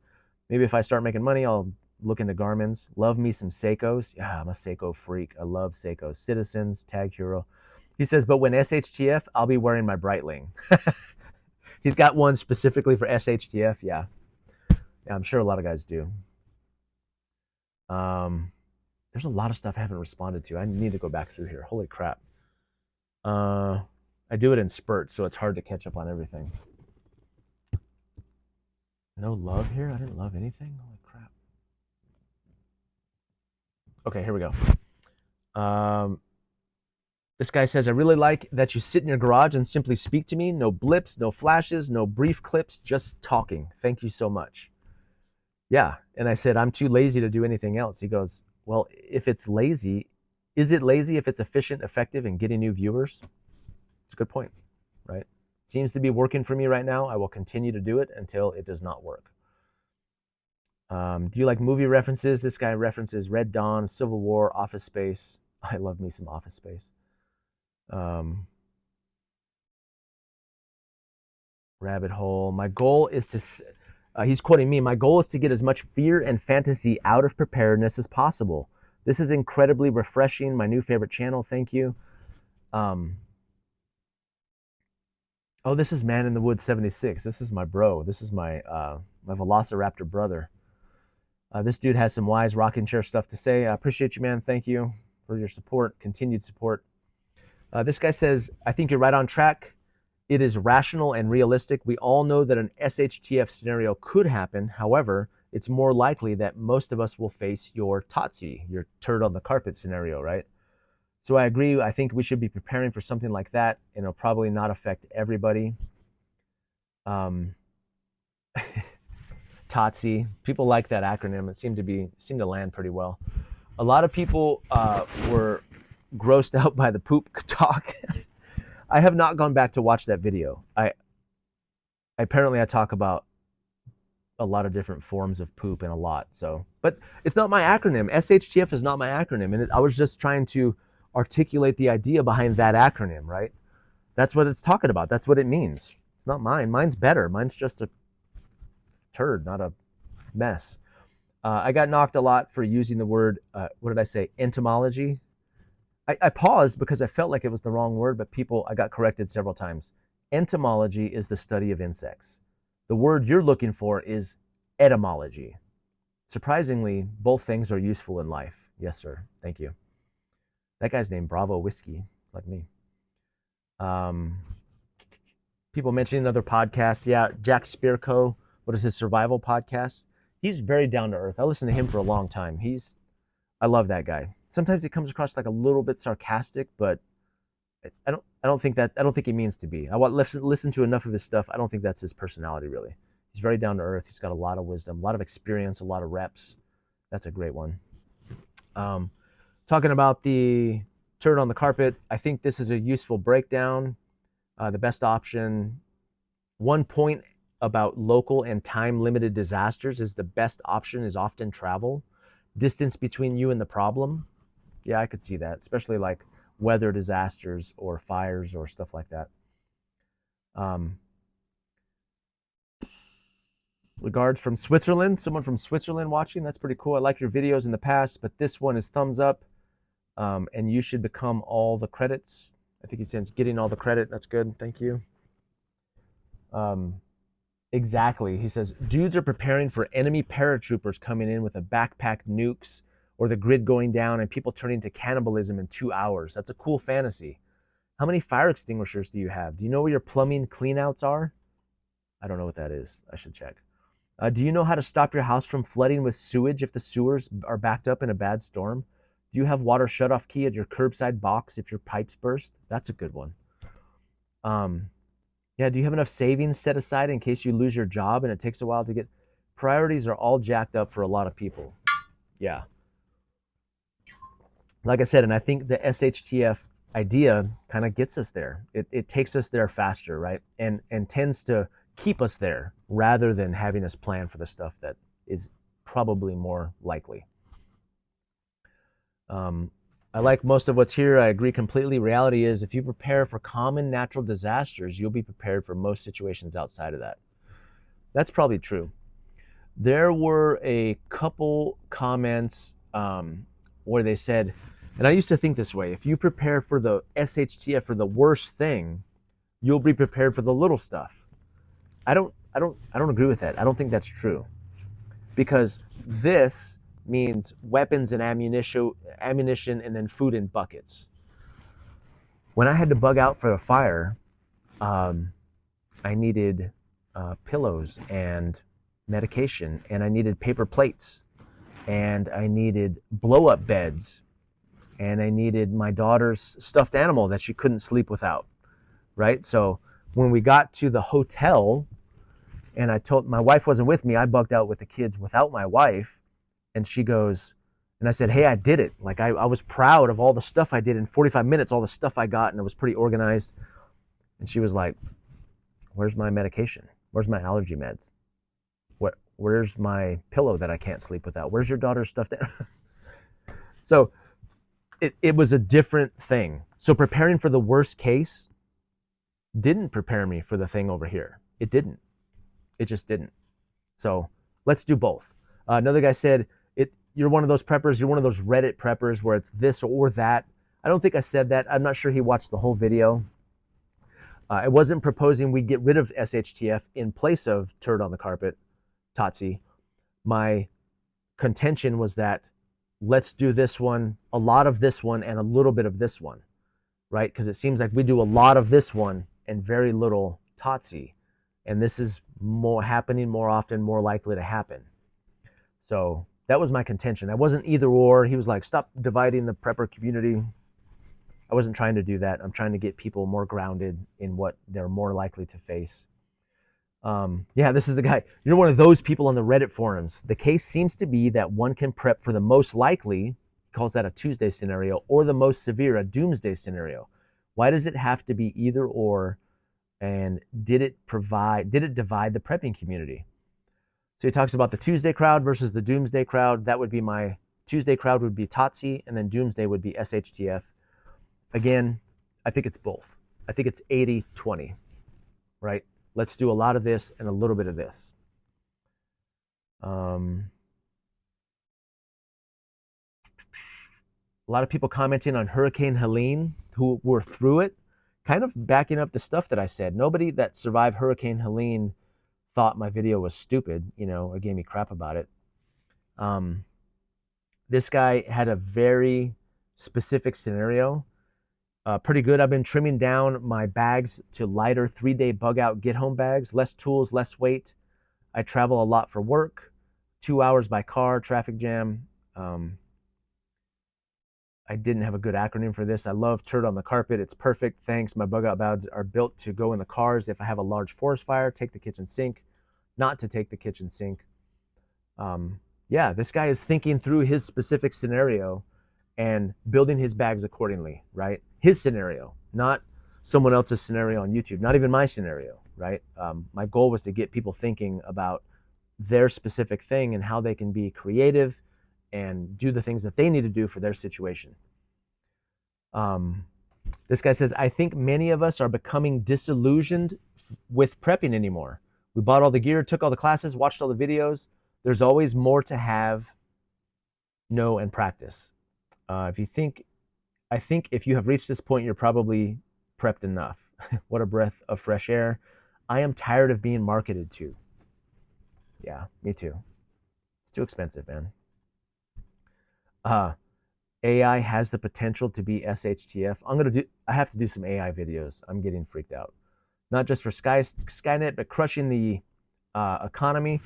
maybe if I start making money, I'll look into Garmin's. Love me some Seikos. Yeah, I'm a Seiko freak. I love Seikos. Citizens, Tag Heuer. He says, but when SHTF, I'll be wearing my Breitling. He's got one specifically for SHTF. Yeah, I'm sure a lot of guys do. There's a lot of stuff I haven't responded to. I need to go back through here. Holy crap. I do it in spurts, so it's hard to catch up on everything. No love here? I didn't love anything? Holy crap. Okay, here we go. This guy says, I really like that you sit in your garage and simply speak to me. No blips, no flashes, no brief clips, just talking. Thank you so much. Yeah, and I said, I'm too lazy to do anything else. He goes, well, if it's lazy, is it lazy if it's efficient, effective, and getting new viewers? It's a good point, right? Seems to be working for me right now. I will continue to do it until it does not work. Do you like movie references? This guy references Red Dawn, Civil War, Office Space. I love me some Office Space. Rabbit Hole. My goal is to, he's quoting me, my goal is to get as much fear and fantasy out of preparedness as possible. This is incredibly refreshing. My new favorite channel. Thank you. Um, oh, this is Man in the Woods 76. This is my bro. This is my Velociraptor brother. This dude has some wise rocking chair stuff to say. I appreciate you, man. Thank you for your support, continued support. This guy says, I think you're right on track. It is rational and realistic. We all know that an SHTF scenario could happen. However, it's more likely that most of us will face your TOTC, your turd on the carpet scenario, right? So I agree. I think we should be preparing for something like that, and it'll probably not affect everybody. TOTC, people like that acronym. It seemed to land pretty well. A lot of people were grossed out by the poop talk. I have not gone back to watch that video. I talk about a lot of different forms of poop and a lot. So, but it's not my acronym. SHTF is not my acronym, and I was just trying to articulate the idea behind that acronym, right? That's what it's talking about. That's what it means. It's not mine. Mine's better. Mine's just a turd, not a mess. I got knocked a lot for using the word, what did I say? Entomology. I paused because I felt like it was the wrong word, but I got corrected several times. Entomology is the study of insects. The word you're looking for is etymology. Surprisingly, both things are useful in life. Yes, sir. Thank you. That guy's named Bravo Whiskey, like me. People mentioning other podcasts. Yeah, Jack Spirko. What is his survival podcast? He's very down to earth. I listened to him for a long time. I love that guy. Sometimes he comes across like a little bit sarcastic, but I don't think he means to be. I want listen to enough of his stuff. I don't think that's his personality really. He's very down to earth. He's got a lot of wisdom, a lot of experience, a lot of reps. That's a great one. Talking about the turd on the carpet, I think this is a useful breakdown. The best option. One point about local and time limited disasters is the best option is often travel. Distance between you and the problem. Yeah, I could see that, especially like weather disasters or fires or stuff like that. Regards from Switzerland, someone from Switzerland watching. That's pretty cool. I like your videos in the past, but this one is thumbs up. And you should become all the credits. I think he says getting all the credit. That's good. Thank you. Exactly. He says dudes are preparing for enemy paratroopers coming in with a backpack nukes or the grid going down and people turning to cannibalism in 2 hours. That's a cool fantasy. How many fire extinguishers do you have? Do you know where your plumbing cleanouts are? I don't know what that is. I should check. Do you know how to stop your house from flooding with sewage if the sewers are backed up in a bad storm? Do you have water shutoff key at your curbside box if your pipes burst? That's a good one. Yeah, do you have enough savings set aside in case you lose your job and it takes a while to get? Priorities are all jacked up for a lot of people. Yeah. Like I said, and I think the SHTF idea kind of gets us there. It takes us there faster, right? And tends to keep us there rather than having us plan for the stuff that is probably more likely. I like most of what's here. I agree completely. Reality is if you prepare for common natural disasters, you'll be prepared for most situations outside of that. That's probably true. There were a couple comments where they said, and I used to think this way, if you prepare for the SHTF for the worst thing, you'll be prepared for the little stuff. I don't agree with that. I don't think that's true. Because this means weapons and ammunition and then food in buckets. When I had to bug out for a fire, I needed pillows and medication, and I needed paper plates, and I needed blow-up beds, and I needed my daughter's stuffed animal that she couldn't sleep without, right? So when we got to the hotel, and I told my wife wasn't with me, I bugged out with the kids without my wife, and she goes, and I said, hey, I did it. Like I was proud of all the stuff I did in 45 minutes, all the stuff I got, and it was pretty organized. And she was like, where's my medication? Where's my allergy meds? Where's my pillow that I can't sleep without? Where's your daughter's stuffed animal? So it was a different thing. So preparing for the worst case didn't prepare me for the thing over here. It didn't. It just didn't. So let's do both. Another guy said, you're one of those preppers, you're one of those Reddit preppers where it's this or that. I don't think I said that. I'm not sure he watched the whole video. I wasn't proposing we get rid of SHTF in place of turd on the carpet, TOTC. My contention was that let's do this one, a lot of this one, and a little bit of this one, right? Because it seems like we do a lot of this one and very little TOTC. And this is more happening more often, more likely to happen. So that was my contention. I wasn't either or. He was like, stop dividing the prepper community. I wasn't trying to do that. I'm trying to get people more grounded in what they're more likely to face. Yeah, this is the guy. You're one of those people on the Reddit forums. The case seems to be that one can prep for the most likely, he calls that a Tuesday scenario, or the most severe, a doomsday scenario. Why does it have to be either or? And did it divide the prepping community? So he talks about the Tuesday crowd versus the doomsday crowd. That would be my Tuesday crowd would be TOTC, and then doomsday would be SHTF. Again, I think it's both. I think it's 80-20, right? Let's do a lot of this and a little bit of this. A lot of people commenting on Hurricane Helene who were through it, kind of backing up the stuff that I said. Nobody that survived Hurricane Helene thought my video was stupid, or gave me crap about it. This guy had a very specific scenario. Pretty good. I've been trimming down my bags to lighter 3-day bug out get home bags, less tools, less weight. I travel a lot for work, 2 hours by car, traffic jam. I didn't have a good acronym for this. I love turd on the carpet. It's perfect. Thanks. My bug out bags are built to go in the cars. If I have a large forest fire, take the kitchen sink, not to take the kitchen sink. Yeah, this guy is thinking through his specific scenario and building his bags accordingly, right? His scenario, not someone else's scenario on YouTube, not even my scenario, right? My goal was to get people thinking about their specific thing and how they can be creative and do the things that they need to do for their situation. This guy says, I think many of us are becoming disillusioned with prepping anymore. We bought all the gear, took all the classes, watched all the videos. There's always more to have, know, and practice. I think if you have reached this point, you're probably prepped enough. What a breath of fresh air. I am tired of being marketed to. Yeah, me too. It's too expensive, man. AI has the potential to be SHTF. I have to do some AI videos. I'm getting freaked out. Not just for Skynet, but crushing the economy.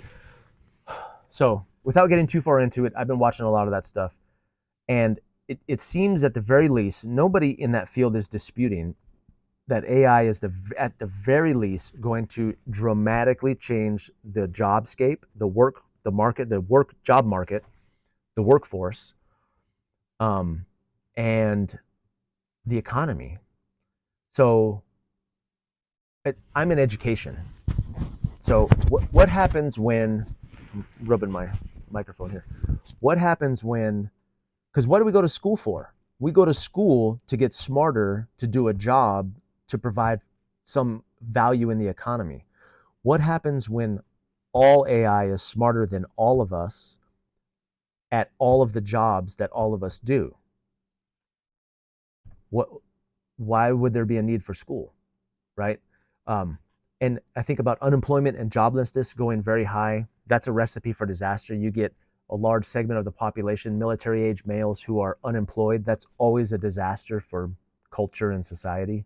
So without getting too far into it, I've been watching a lot of that stuff. And it seems at the very least, nobody in that field is disputing that AI is at the very least going to dramatically change the jobscape, the job market, the workforce, and the economy. So I'm in education. So what happens when, I'm rubbing my microphone here. What happens when, because what do we go to school for? We go to school to get smarter, to do a job, to provide some value in the economy. What happens when all AI is smarter than all of us at all of the jobs that all of us do? Why would there be a need for school, right? And I think about unemployment and joblessness going very high. That's a recipe for disaster. You get a large segment of the population, military age males who are unemployed. That's always a disaster for culture and society.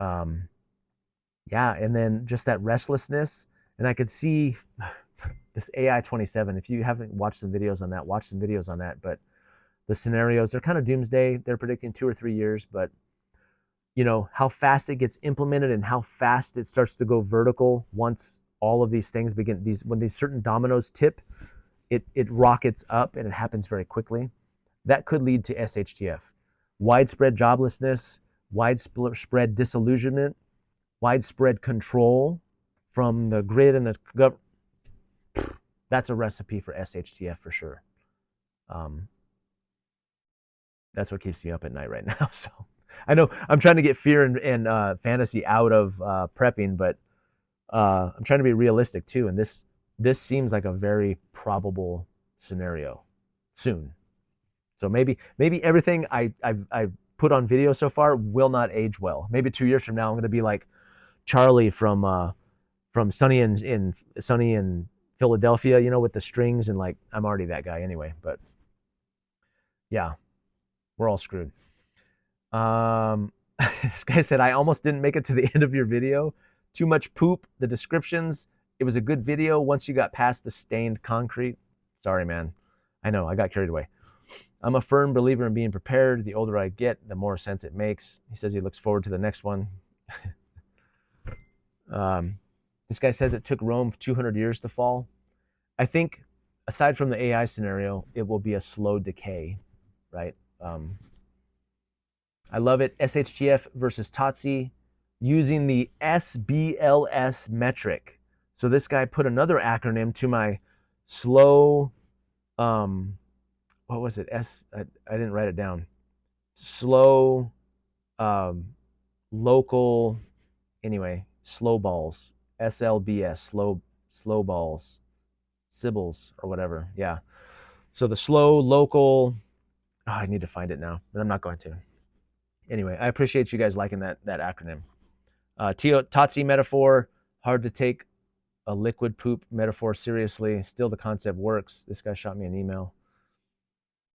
Yeah, and then just that restlessness. And I could see this AI 27. If you haven't watched some videos on that, watch some videos on that. But the scenarios, they're kind of doomsday. They're predicting 2 or 3 years, but how fast it gets implemented and how fast it starts to go vertical once all of these things begin, when these certain dominoes tip, it rockets up and it happens very quickly. That could lead to SHTF. Widespread joblessness, widespread disillusionment, widespread control from the grid and the government. That's a recipe for SHTF for sure. That's what keeps me up at night right now. So I know I'm trying to get fear and fantasy out of prepping, but I'm trying to be realistic too. And this seems like a very probable scenario. soon. So maybe everything I've put on video so far will not age well. Maybe 2 years from now I'm going to be like Charlie from Sunny in Philadelphia, you know, with the strings, and like I'm already that guy anyway. But yeah, we're all screwed. This guy said I almost didn't make it to the end of your video. Too much poop. The descriptions. It was a good video once you got past the stained concrete. Sorry, man. I know I got carried away. I'm a firm believer in being prepared. The older I get, the more sense it makes. He says he looks forward to the next one. This guy says it took Rome 200 years to fall. I think, aside from the AI scenario, it will be a slow decay, right? I love it. SHTF versus TOTC using the SBLS metric. So this guy put another acronym to my slow, what was it? I didn't write it down. Slow, local, anyway, slow balls. SLBS, slow balls, Sibbles or whatever. Yeah. So the slow, local, I need to find it now, but I'm not going to. Anyway, I appreciate you guys liking that acronym. TOTC metaphor, hard to take a liquid poop metaphor seriously. Still, the concept works. This guy shot me an email.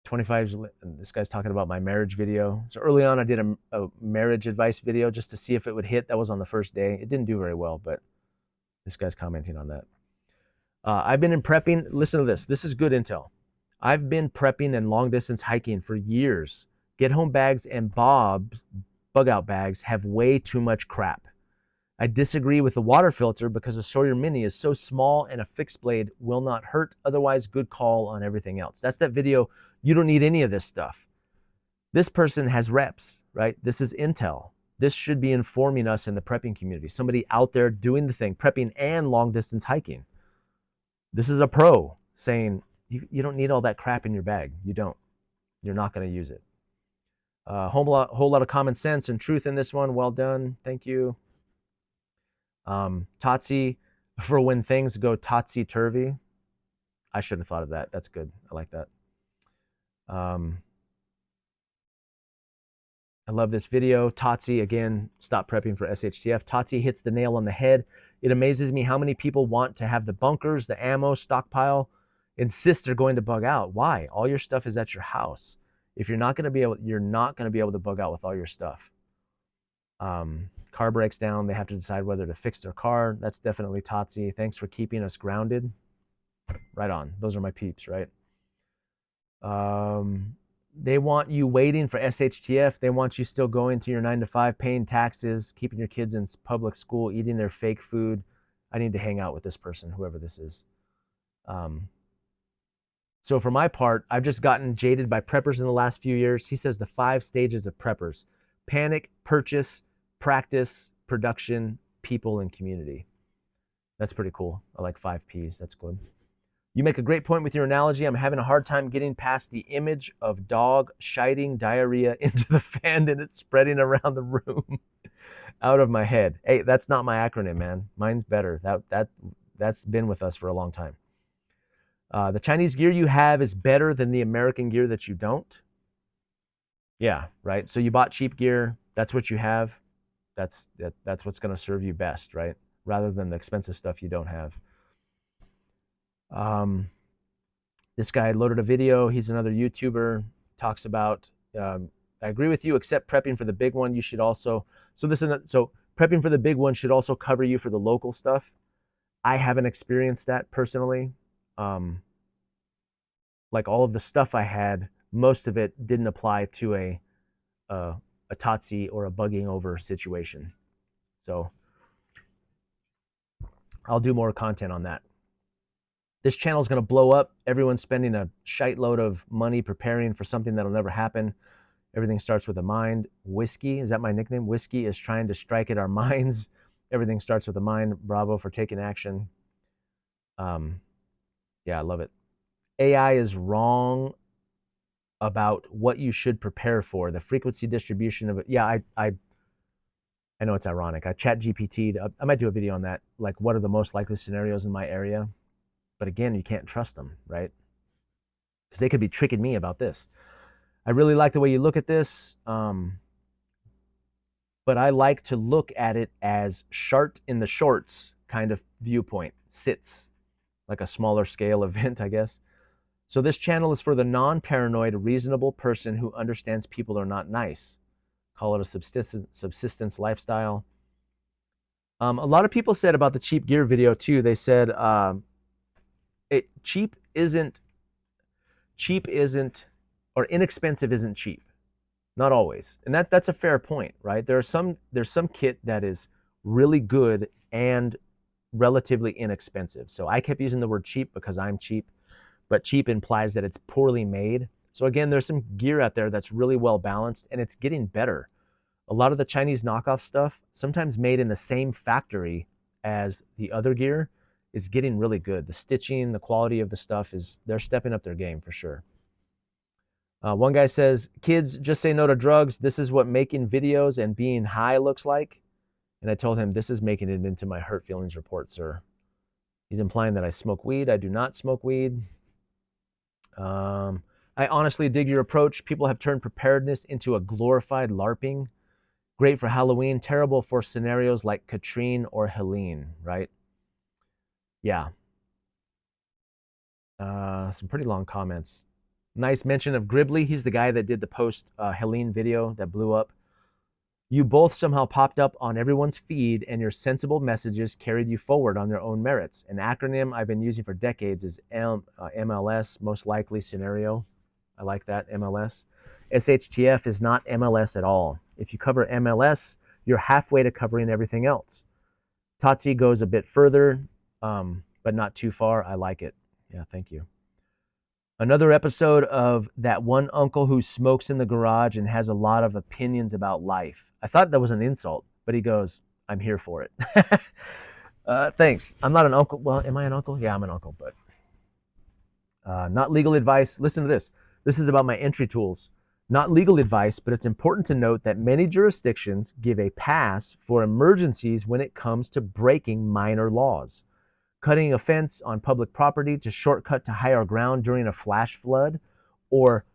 25, this guy's talking about my marriage video. So early on, I did a marriage advice video just to see if it would hit. That was on the first day. It didn't do very well, but this guy's commenting on that. I've been in prepping. Listen to this. This is good intel. I've been prepping and long distance hiking for years. Get home bags and bugout bags have way too much crap. I disagree with the water filter because a Sawyer Mini is so small and a fixed blade will not hurt. Otherwise, good call on everything else. That's that video. You don't need any of this stuff. This person has reps, right? This is intel. This should be informing us in the prepping community. Somebody out there doing the thing, prepping and long distance hiking. This is a pro saying you don't need all that crap in your bag. You don't. You're not going to use it. Whole lot of common sense and truth in this one. Well done. Thank you. TOTC, for when things go topsy-turvy. I should have thought of that. That's good. I like that. I love this video. TOTC, again, stop prepping for SHTF. TOTC hits the nail on the head. It amazes me how many people want to have the bunkers, the ammo stockpile, insist they're going to bug out. Why? All your stuff is at your house. If you're not going to be able, you're not going to be able to bug out with all your stuff. Car breaks down. They have to decide whether to fix their car. That's definitely TOTC. Thanks for keeping us grounded. Right on. Those are my peeps, right? They want you waiting for SHTF. They want you still going to your 9 to 5, paying taxes, keeping your kids in public school, eating their fake food. I need to hang out with this person, whoever this is. So for my part, I've just gotten jaded by preppers in the last few years. He says the 5 stages of preppers: panic, purchase, practice, production, people, and community. That's pretty cool. I like 5 Ps. That's good. You make a great point with your analogy. I'm having a hard time getting past the image of dog shiting diarrhea into the fan and it's spreading around the room out of my head. Hey, that's not my acronym, man. Mine's better. That's been with us for a long time. The Chinese gear you have is better than the American gear that you don't. Yeah, right. So you bought cheap gear. That's what you have. That's what's going to serve you best, right? Rather than the expensive stuff you don't have. This guy loaded a video. He's another YouTuber. Talks about. I agree with you. Except prepping for the big one, you should also. So prepping for the big one should also cover you for the local stuff. I haven't experienced that personally. Like all of the stuff I had, most of it didn't apply to a TOTC or a bugging over situation. So I'll do more content on that. This channel is going to blow up. Everyone's spending a shite load of money preparing for something that'll never happen. Everything starts with a mind. Whiskey, is that my nickname? Whiskey is trying to strike at our minds. Everything starts with a mind. Bravo for taking action. Yeah, I love it. AI is wrong about what you should prepare for. The frequency distribution of it. Yeah, I know it's ironic. I chat GPT'd. I might do a video on that. Like, what are the most likely scenarios in my area? But again, you can't trust them, right? because they could be tricking me about this. I really like the way you look at this, but I like to look at it as shart in the shorts kind of viewpoint, sits, like a smaller scale event, I guess. So this channel is for the non-paranoid, reasonable person who understands people are not nice. Call it a subsistence lifestyle. A lot of people said about the cheap gear video too. They said cheap isn't, or inexpensive isn't cheap. Not always, and that's a fair point, right? There's some kit that is really good and relatively inexpensive. So I kept using the word cheap because I'm cheap, but cheap implies that it's poorly made. So again, there's some gear out there that's really well balanced, and it's getting better. A lot of the Chinese knockoff stuff, sometimes made in the same factory as the other gear, is getting really good. The stitching, the quality of the stuff they're stepping up their game for sure. One guy says, kids, just say no to drugs. This is what making videos and being high looks like. And I told him, this is making it into my hurt feelings report, sir. He's implying that I smoke weed. I do not smoke weed. I honestly dig your approach. People have turned preparedness into a glorified LARPing. Great for Halloween, terrible for scenarios like Katrine or Helene, right? Yeah. Some pretty long comments. Nice mention of Gribbly. He's the guy that did the post Helene video that blew up. You both somehow popped up on everyone's feed, and your sensible messages carried you forward on their own merits. An acronym I've been using for decades is MLS, most likely scenario. I like that, MLS. SHTF is not MLS at all. If you cover MLS, you're halfway to covering everything else. TOTC goes a bit further, but not too far. I like it. Yeah, thank you. Another episode of that one uncle who smokes in the garage and has a lot of opinions about life. I thought that was an insult, but he goes, I'm here for it. Thanks. I'm not an uncle. Well, am I an uncle? Yeah, I'm an uncle, but not legal advice. Listen to this. This is about my entry tools. Not legal advice, but it's important to note that many jurisdictions give a pass for emergencies when it comes to breaking minor laws. Cutting a fence on public property to shortcut to higher ground during a flash flood, or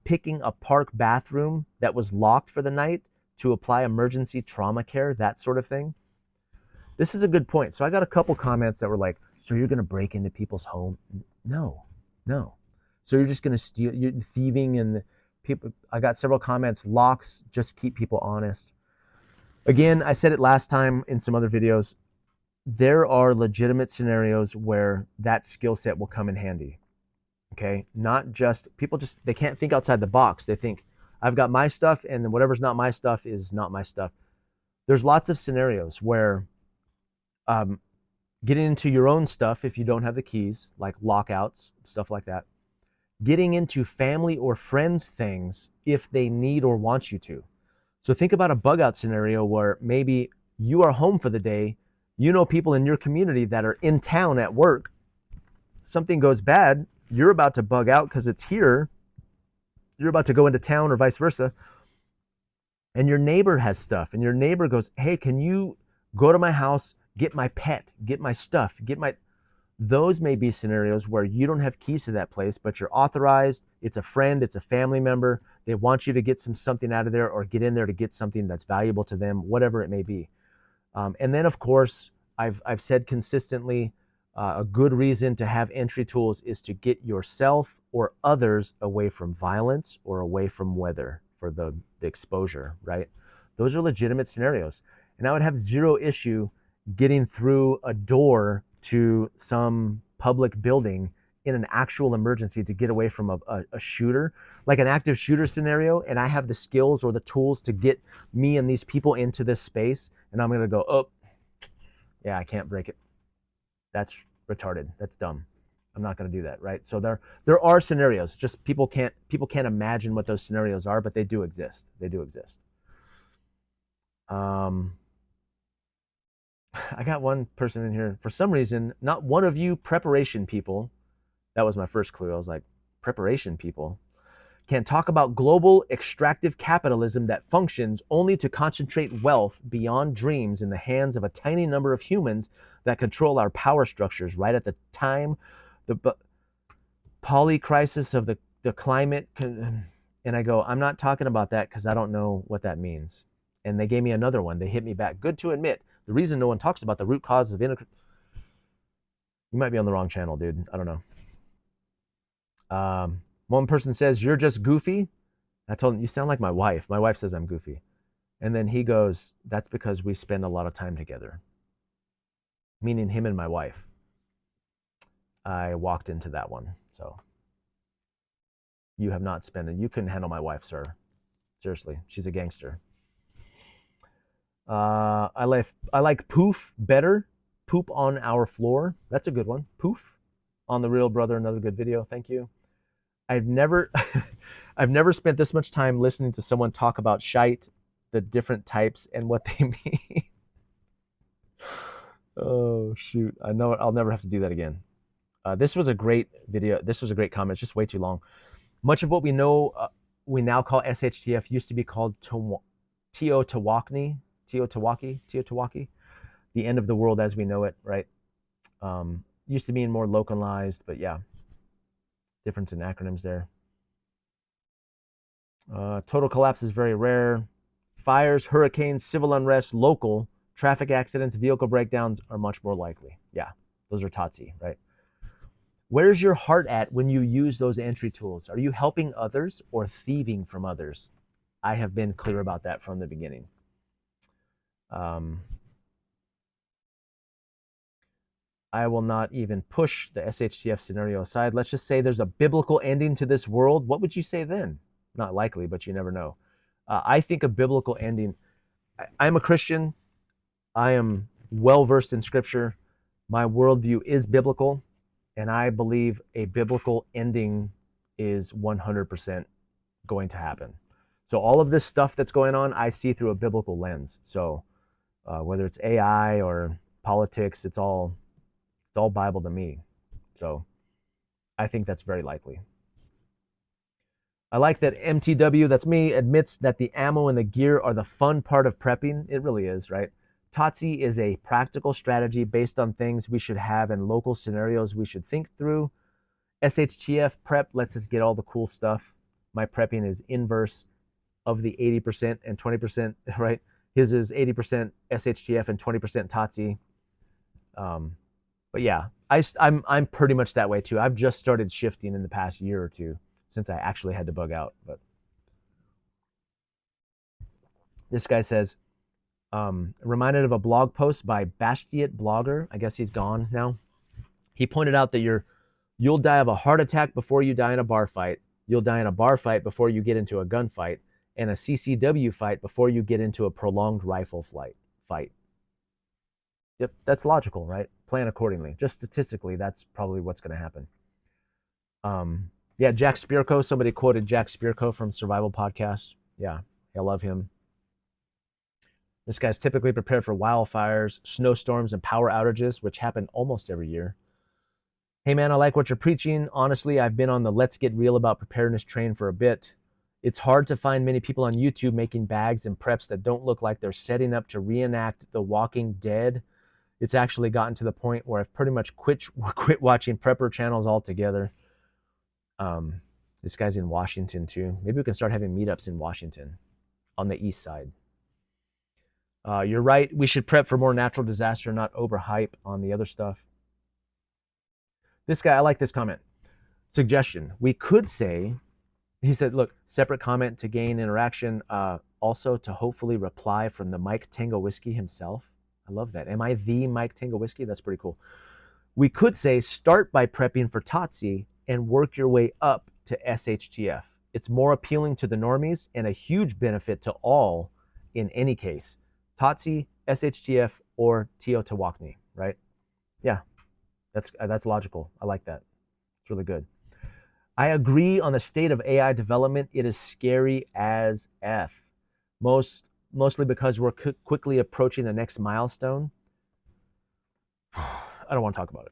picking a park bathroom that was locked for the night to apply emergency trauma care, that sort of thing. This is a good point. So I got a couple comments that were like, so you're going to break into people's home? No. So you're just going to steal, you're thieving, and people. I got several comments, locks just keep people honest. Again, I said it last time in some other videos. There are legitimate scenarios where that skill set will come in handy. Okay, not just people they can't think outside the box. They think I've got my stuff, and whatever's not my stuff is not my stuff. There's lots of scenarios where getting into your own stuff, if you don't have the keys, like lockouts, stuff like that, getting into family or friends things if they need or want you to. So think about a bug out scenario where maybe you are home for the day. You know people in your community that are in town at work. Something goes bad. You're about to bug out because it's here. You're about to go into town or vice versa. And your neighbor has stuff. And your neighbor goes, hey, can you go to my house, get my pet, get my stuff, get my... Those may be scenarios where you don't have keys to that place, but you're authorized. It's a friend. It's a family member. They want you to get something out of there or get in there to get something that's valuable to them, whatever it may be. And then, of course, I've said consistently, a good reason to have entry tools is to get yourself or others away from violence or away from weather for the exposure, right? Those are legitimate scenarios. And I would have zero issue getting through a door to some public building in an actual emergency to get away from a shooter, like an active shooter scenario, and I have the skills or the tools to get me and these people into this space, and I'm going to go, oh, yeah, I can't break it. That's retarded. That's dumb. I'm not going to do that, right? So there are scenarios. Just people can't imagine what those scenarios are, but they do exist. They do exist. I got one person in here. For some reason, not one of you preparation people, that was my first clue. I was like, preparation people can talk about global extractive capitalism that functions only to concentrate wealth beyond dreams in the hands of a tiny number of humans that control our power structures right at the time. polycrisis of the climate. And I go, I'm not talking about that because I don't know what that means. And they gave me another one. They hit me back. Good to admit. The reason no one talks about the root cause of you might be on the wrong channel, dude. I don't know. One person says, you're just goofy. I told him, you sound like my wife. My wife says I'm goofy. And then he goes, that's because we spend a lot of time together. Meaning him and my wife. I walked into that one. So you have not spent it. You couldn't handle my wife, sir. Seriously, she's a gangster. I like poof better. Poop on our floor. That's a good one. Poof on the real brother. Another good video. Thank you. I've never spent this much time listening to someone talk about shite, the different types, and what they mean. Oh shoot! I know I'll never have to do that again. This was a great video. This was a great comment. It's just way too long. Much of what we know, we now call SHTF, used to be called TOTC, the end of the world as we know it, right? Used to mean more localized, but yeah, difference in acronyms there. Total collapse is very rare. Fires, hurricanes, civil unrest, local, traffic accidents, vehicle breakdowns are much more likely. Yeah, those are TOTC, right? Where's your heart at when you use those entry tools? Are you helping others or thieving from others? I have been clear about that from the beginning. I will not even push the SHTF scenario aside. Let's just say there's a biblical ending to this world. What would you say then? Not likely, but you never know. I think a biblical ending. I'm a Christian. I am well versed in Scripture. My worldview is biblical, and I believe a biblical ending is 100% going to happen. So all of this stuff that's going on, I see through a biblical lens. So whether it's AI or politics, it's all Bible to me. So I think that's very likely. I like that MTW, that's me, admits that the ammo and the gear are the fun part of prepping. It really is, right? TOTC is a practical strategy based on things we should have and local scenarios we should think through. SHTF prep lets us get all the cool stuff. My prepping is inverse of the 80% and 20%, right? His is 80% SHTF and 20% TOTC. But yeah, I'm pretty much that way too. I've just started shifting in the past year or two since I actually had to bug out. But this guy says, reminded of a blog post by Bastiat Blogger. I guess he's gone now. He pointed out that you'll die of a heart attack before you die in a bar fight. You'll die in a bar fight before you get into a gunfight, and a CCW fight before you get into a prolonged rifle fight. Yep, that's logical, right? Plan accordingly. Just statistically, that's probably what's going to happen. Yeah, Jack Spirko. Somebody quoted Jack Spirko from Survival Podcast. Yeah, I love him. This guy's typically prepared for wildfires, snowstorms, and power outages, which happen almost every year. Hey man, I like what you're preaching. Honestly, I've been on the Let's Get Real About Preparedness train for a bit. It's hard to find many people on YouTube making bags and preps that don't look like they're setting up to reenact The Walking Dead. It's actually gotten to the point where I've pretty much quit watching prepper channels altogether. This guy's in Washington too. Maybe we can start having meetups in Washington on the east side. You're right. We should prep for more natural disaster, not overhype on the other stuff. This guy, I like this comment. Suggestion. We could say, he said, look, separate comment to gain interaction, also to hopefully reply from the Mike Tango Whiskey himself. I love that. Am I the Mike Tango Whiskey? That's pretty cool. We could say start by prepping for TOTC and work your way up to SHTF. It's more appealing to the normies and a huge benefit to all in any case. TOTC, SHTF, or TOTC, right? Yeah, that's logical. I like that. It's really good. I agree on the state of AI development. It is scary as F. Mostly because we're quickly approaching the next milestone. I don't want to talk about it.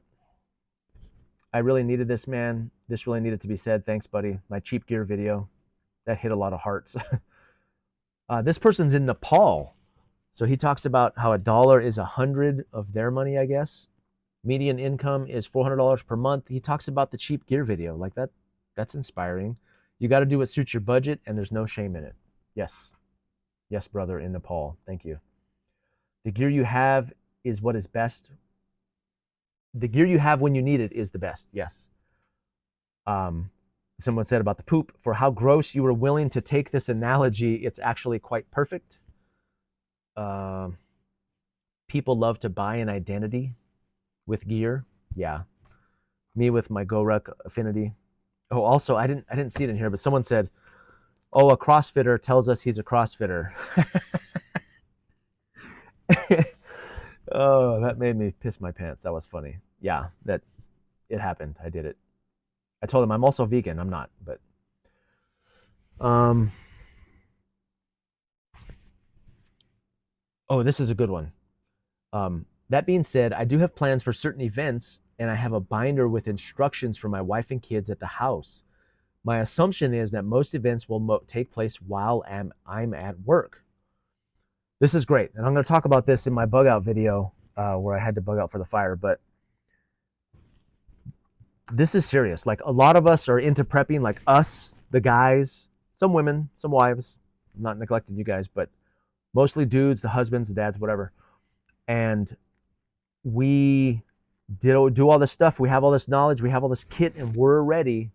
I really needed this, man. This really needed to be said. Thanks, buddy. My cheap gear video, that hit a lot of hearts. This person's in Nepal. So he talks about how $1 is 100 of their money, I guess. Median income is $400 per month. He talks about the cheap gear video. Like that's inspiring. You got to do what suits your budget, and there's no shame in it. Yes. Yes, brother in Nepal. Thank you. The gear you have is what is best. The gear you have when you need it is the best. Yes. Someone said about the poop, for how gross you were willing to take this analogy, it's actually quite perfect. People love to buy an identity with gear. Yeah. Me with my GoRuck affinity. Oh, also, I didn't see it in here, but someone said, oh, a CrossFitter tells us he's a CrossFitter. Oh, that made me piss my pants. That was funny. Yeah, that it happened. I did it. I told him I'm also vegan. I'm not, but um oh, this is a good one. That being said, I do have plans for certain events, and I have a binder with instructions for my wife and kids at the house. My assumption is that most events will take place while I'm at work. This is great, and I'm going to talk about this in my bug out video where I had to bug out for the fire, but this is serious. Like, a lot of us are into prepping, like us, the guys, some women, some wives. I'm not neglecting you guys, but mostly dudes, the husbands, the dads, whatever. And we do all this stuff. We have all this knowledge. We have all this kit, and we're ready.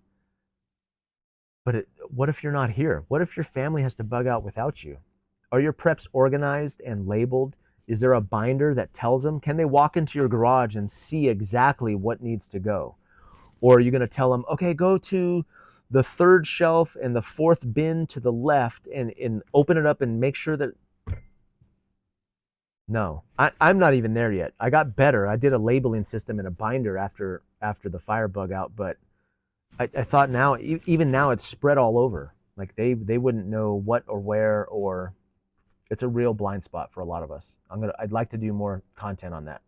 But what if you're not here? What if your family has to bug out without you? Are your preps organized and labeled? Is there a binder that tells them? Can they walk into your garage and see exactly what needs to go? Or are you going to tell them, okay, go to the third shelf and the fourth bin to the left and open it up and make sure that... No, I'm not even there yet. I got better. I did a labeling system and a binder after the fire bug out, but I thought now, even now, it's spread all over. Like they wouldn't know what or where, or it's a real blind spot for a lot of us. I'd like to do more content on that.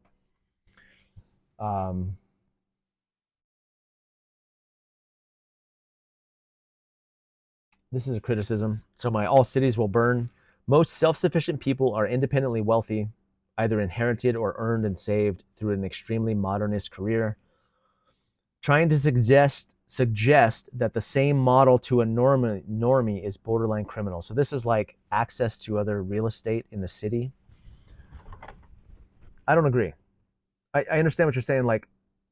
This is a criticism. So my all cities will burn. Most self-sufficient people are independently wealthy, either inherited or earned and saved through an extremely modernist career. Trying to suggest that the same model to a normie is borderline criminal. So this is like access to other real estate in the city. I don't agree. I understand what you're saying. Like,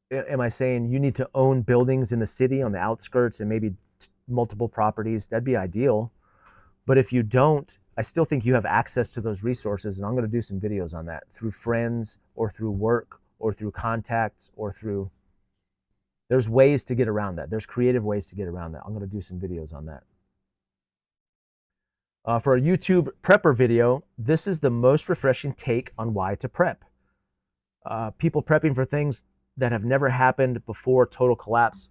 am I saying you need to own buildings in the city on the outskirts and maybe multiple properties? That'd be ideal. But if you don't, I still think you have access to those resources, and I'm going to do some videos on that through friends or through work or through contacts or through... There's ways to get around that. There's creative ways to get around that. I'm going to do some videos on that. For a YouTube prepper video, this is the most refreshing take on why to prep. People prepping for things that have never happened before total collapse.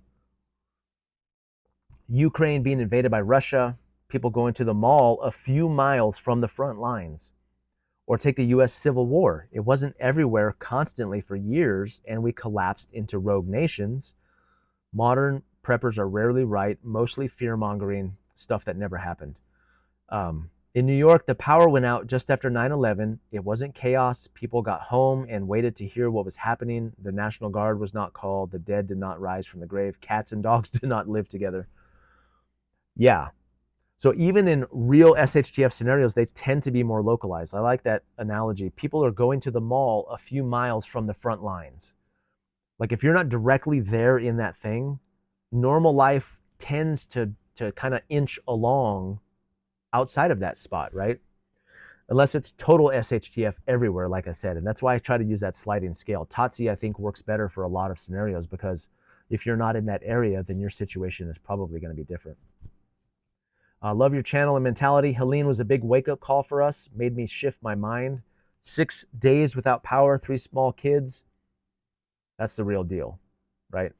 Ukraine being invaded by Russia, people going to the mall a few miles from the front lines. Or take the US Civil War. It wasn't everywhere constantly for years, and we collapsed into rogue nations. Modern preppers are rarely right, mostly fear-mongering, stuff that never happened. In New York, the power went out just after 9/11. It wasn't chaos. People got home and waited to hear what was happening. The National Guard was not called. The dead did not rise from the grave. Cats and dogs did not live together. Yeah. So even in real SHTF scenarios, they tend to be more localized. I like that analogy. People are going to the mall a few miles from the front lines. Like, if you're not directly there in that thing, normal life tends to kind of inch along outside of that spot, right? Unless it's total SHTF everywhere, like I said. And that's why I try to use that sliding scale. TOTC, I think, works better for a lot of scenarios, because if you're not in that area, then your situation is probably going to be different. Love your channel and mentality. Helene was a big wake-up call for us. Made me shift my mind. 6 days without power, 3 small kids. That's the real deal, right?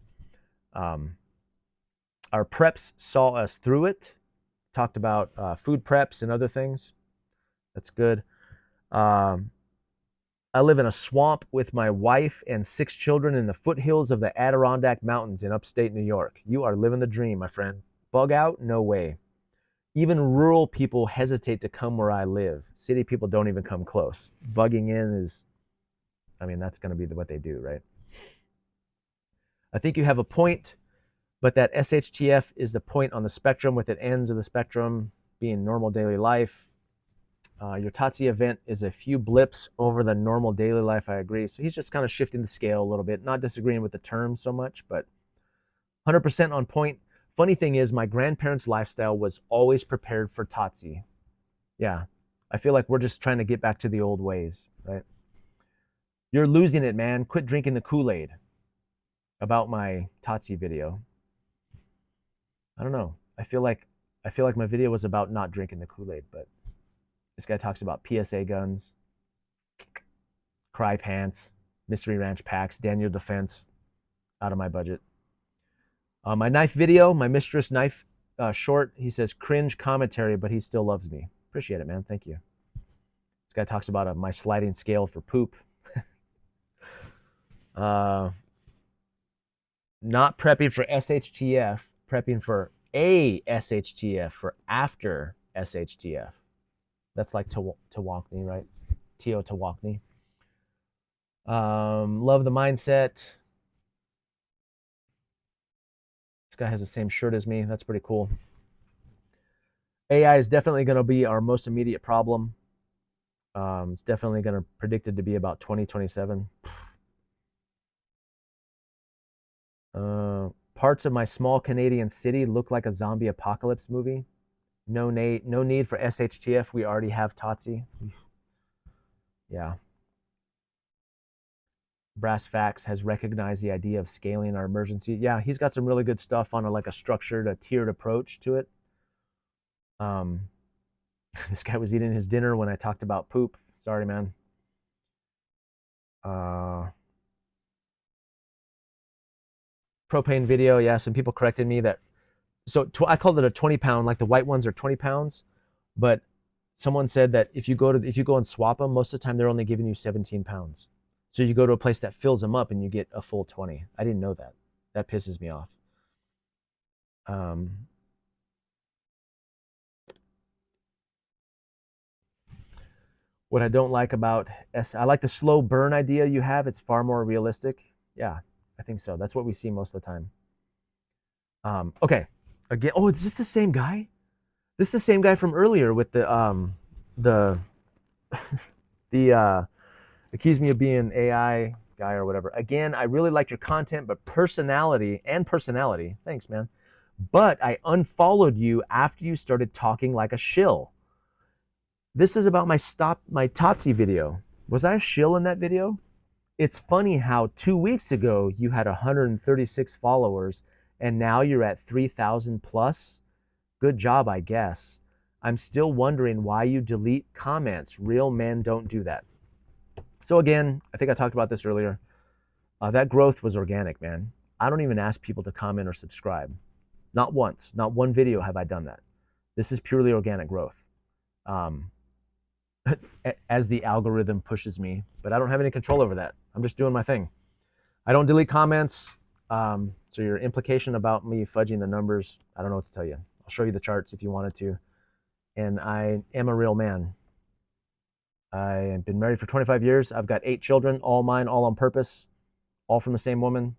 Our preps saw us through it. Talked about food preps and other things. That's good. I live in a swamp with my wife and 6 children in the foothills of the Adirondack Mountains in upstate New York. You are living the dream, my friend. Bug out? No way. Even rural people hesitate to come where I live. City people don't even come close. Bugging in is, I mean, that's going to be what they do, right? I think you have a point, but that SHTF is the point on the spectrum with the ends of the spectrum being normal daily life. Your TOTC event is a few blips over the normal daily life. I agree. So he's just kind of shifting the scale a little bit, not disagreeing with the term so much, but 100% on point. Funny thing is, my grandparents' lifestyle was always prepared for TOTC. Yeah, I feel like we're just trying to get back to the old ways, right? You're losing it, man. Quit drinking the Kool-Aid. About my TOTC video. I don't know. I feel like my video was about not drinking the Kool-Aid, but this guy talks about PSA guns, cry pants, mystery ranch packs, Daniel Defense, out of my budget. My knife video, my mistress knife short, he says cringe commentary, but he still loves me. Appreciate it, man. Thank you. This guy talks about my sliding scale for poop. Not prepping for SHTF, prepping for a SHTF, for after SHTF. That's like Tawakni, right? TOTC. Love the mindset. This guy has the same shirt as me. That's pretty cool. AI is definitely going to be our most immediate problem. It's definitely going to predicted to be about 2027. Parts of my small Canadian city look like a zombie apocalypse movie. No need for SHTF. We already have TOTC. Yeah. Brass Facts has recognized the idea of scaling our emergency. Yeah, he's got some really good stuff on a structured, a tiered approach to it. This guy was eating his dinner when I talked about poop. Sorry, man. Propane video. Yeah, some people corrected me that. So I called it a 20-pound. Like the white ones are 20 pounds, but someone said that if you go and swap them, most of the time they're only giving you 17 pounds. So you go to a place that fills them up and you get a full 20. I didn't know that. That pisses me off. What I don't like about I like the slow burn idea you have. It's far more realistic. Yeah, I think so. That's what we see most of the time. Okay. Again, oh, is this the same guy? This is the same guy from earlier with the the accuse me of being AI guy or whatever. Again, I really like your content, but personality. Thanks, man. But I unfollowed you after you started talking like a shill. This is about my TOTC video. Was I a shill in that video? It's funny how 2 weeks ago you had 136 followers and now you're at 3,000 plus. Good job, I guess. I'm still wondering why you delete comments. Real men don't do that. So again, I think I talked about this earlier. That growth was organic, man. I don't even ask people to comment or subscribe. Not once, not one video have I done that. This is purely organic growth. As the algorithm pushes me, but I don't have any control over that. I'm just doing my thing. I don't delete comments. So your implication about me fudging the numbers, I don't know what to tell you. I'll show you the charts if you wanted to. And I am a real man. I have been married for 25 years. I've got 8 children, all mine, all on purpose, all from the same woman.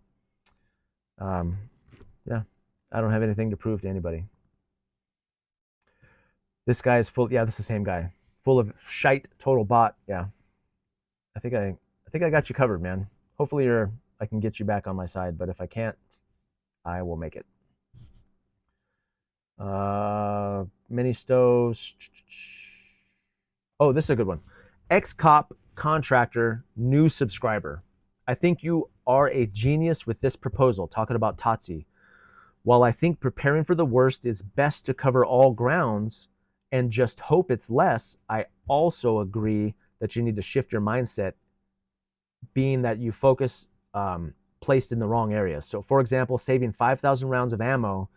Yeah, I don't have anything to prove to anybody. This guy is full. Yeah, this is the same guy. Full of shite, total bot. Yeah, I think I got you covered, man. Hopefully I can get you back on my side, but if I can't, I will make it. Mini stoves. Oh, this is a good one. Ex-cop contractor, new subscriber. I think you are a genius with this proposal, talking about TOTC. While I think preparing for the worst is best to cover all grounds and just hope it's less, I also agree that you need to shift your mindset, being that you focus placed in the wrong areas. So, for example, saving 5,000 rounds of ammo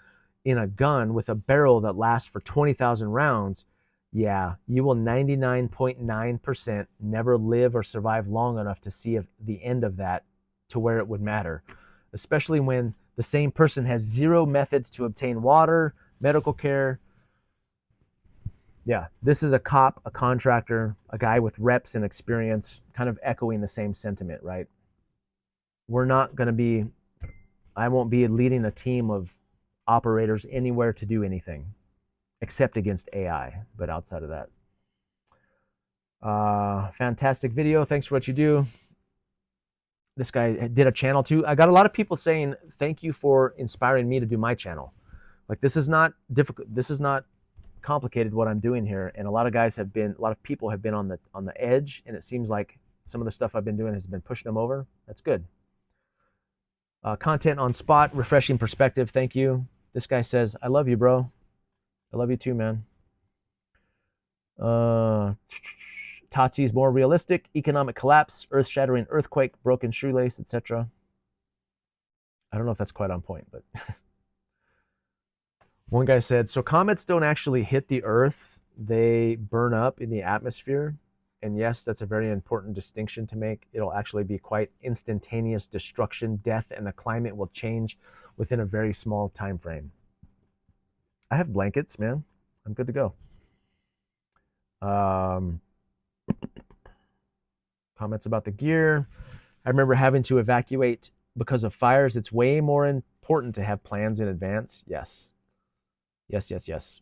in a gun with a barrel that lasts for 20,000 rounds, yeah, you will 99.9% never live or survive long enough to see the end of that to where it would matter, especially when the same person has 0 methods to obtain water, medical care. Yeah, this is a cop, a contractor, a guy with reps and experience, kind of echoing the same sentiment, right? We're not going to be I won't be leading a team of operators anywhere to do anything except against AI, but outside of that. Fantastic video. Thanks for what you do. This guy did a channel too. I got a lot of people saying, thank you for inspiring me to do my channel. Like, this is not difficult. This is not complicated what I'm doing here. And a lot of people have been on the edge, and it seems like some of the stuff I've been doing has been pushing them over. That's good. Content on spot, refreshing perspective. Thank you. This guy says, I love you, bro. I love you too, man. TOTC is more realistic. Economic collapse, earth-shattering earthquake, broken shoelace, etc. I don't know if that's quite on point, but one guy said, so comets don't actually hit the earth. They burn up in the atmosphere. And yes, that's a very important distinction to make. It'll actually be quite instantaneous destruction, death, and the climate will change within a very small time frame. I have blankets, man. I'm good to go. Comments about the gear. I remember having to evacuate because of fires. It's way more important to have plans in advance. Yes. Yes, yes, yes.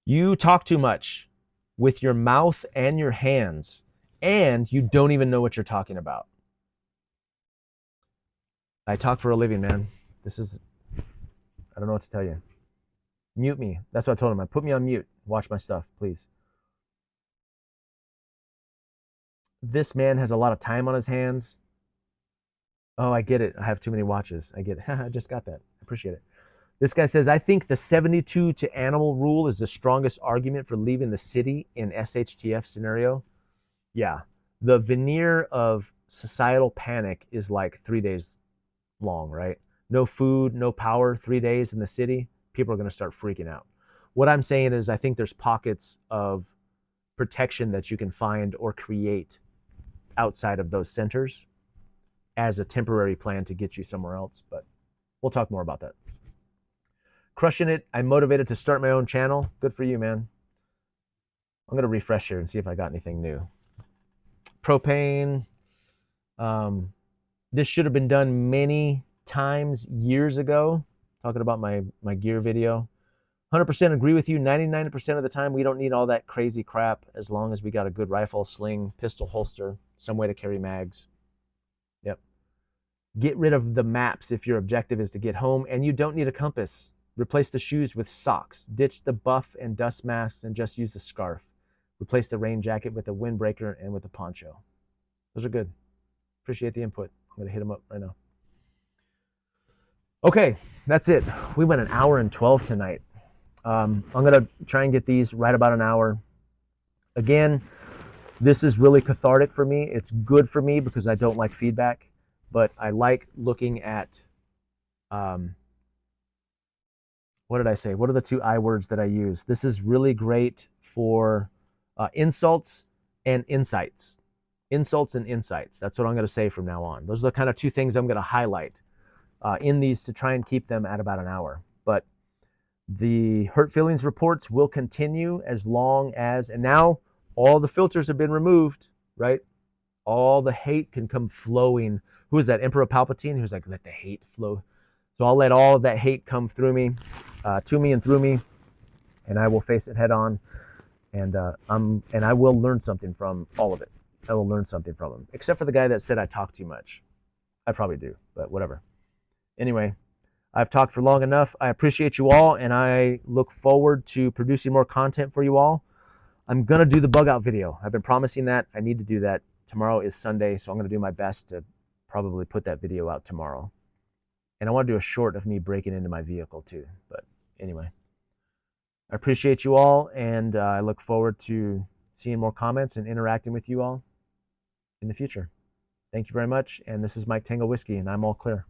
You talk too much with your mouth and your hands, and you don't even know what you're talking about. I talk for a living, man. I don't know what to tell you. Mute me. That's what I told him. Put me on mute. Watch my stuff, please. This man has a lot of time on his hands. Oh, I get it. I have too many watches. I get it. I just got that. I appreciate it. This guy says, I think the 72 to animal rule is the strongest argument for leaving the city in SHTF scenario. Yeah. The veneer of societal panic is like 3 days long, right? No food, no power, 3 days in the city. People are going to start freaking out. What I'm saying is I think there's pockets of protection that you can find or create outside of those centers as a temporary plan to get you somewhere else. But we'll talk more about that. Crushing it. I'm motivated to start my own channel. Good for you, man. I'm going to refresh here and see if I got anything new. Propane. This should have been done many times years ago. Talking about my gear video. 100% agree with you. 99% of the time, we don't need all that crazy crap as long as we got a good rifle, sling, pistol holster, some way to carry mags. Yep. Get rid of the maps if your objective is to get home, and you don't need a compass. Replace the shoes with socks. Ditch the buff and dust masks and just use the scarf. Replace the rain jacket with a windbreaker and with a poncho. Those are good. Appreciate the input. I'm going to hit them up right now. Okay, that's it. We went 1 hour and 12 tonight. I'm going to try and get these right about an hour. Again, this is really cathartic for me. It's good for me because I don't like feedback, but I like looking at, what did I say? What are the 2 I words that I use? This is really great for insults and insights. Insults and insights. That's what I'm going to say from now on. Those are the kind of 2 things I'm going to highlight in these to try and keep them at about an hour. But the hurt feelings reports will continue as long as, and now all the filters have been removed, right? All the hate can come flowing. Who is that? Emperor Palpatine, who's like, let the hate flow. So I'll let all of that hate come through me, to me and through me, and I will face it head on. And I will learn something from all of it. I will learn something from them, except for the guy that said I talk too much. I probably do, but whatever. Anyway, I've talked for long enough. I appreciate you all, and I look forward to producing more content for you all. I'm going to do the bug out video. I've been promising that. I need to do that. Tomorrow is Sunday, so I'm going to do my best to probably put that video out tomorrow. And I want to do a short of me breaking into my vehicle too. But anyway, I appreciate you all, and I look forward to seeing more comments and interacting with you all in the future. Thank you very much, and this is Mike Tango Whiskey, and I'm all clear.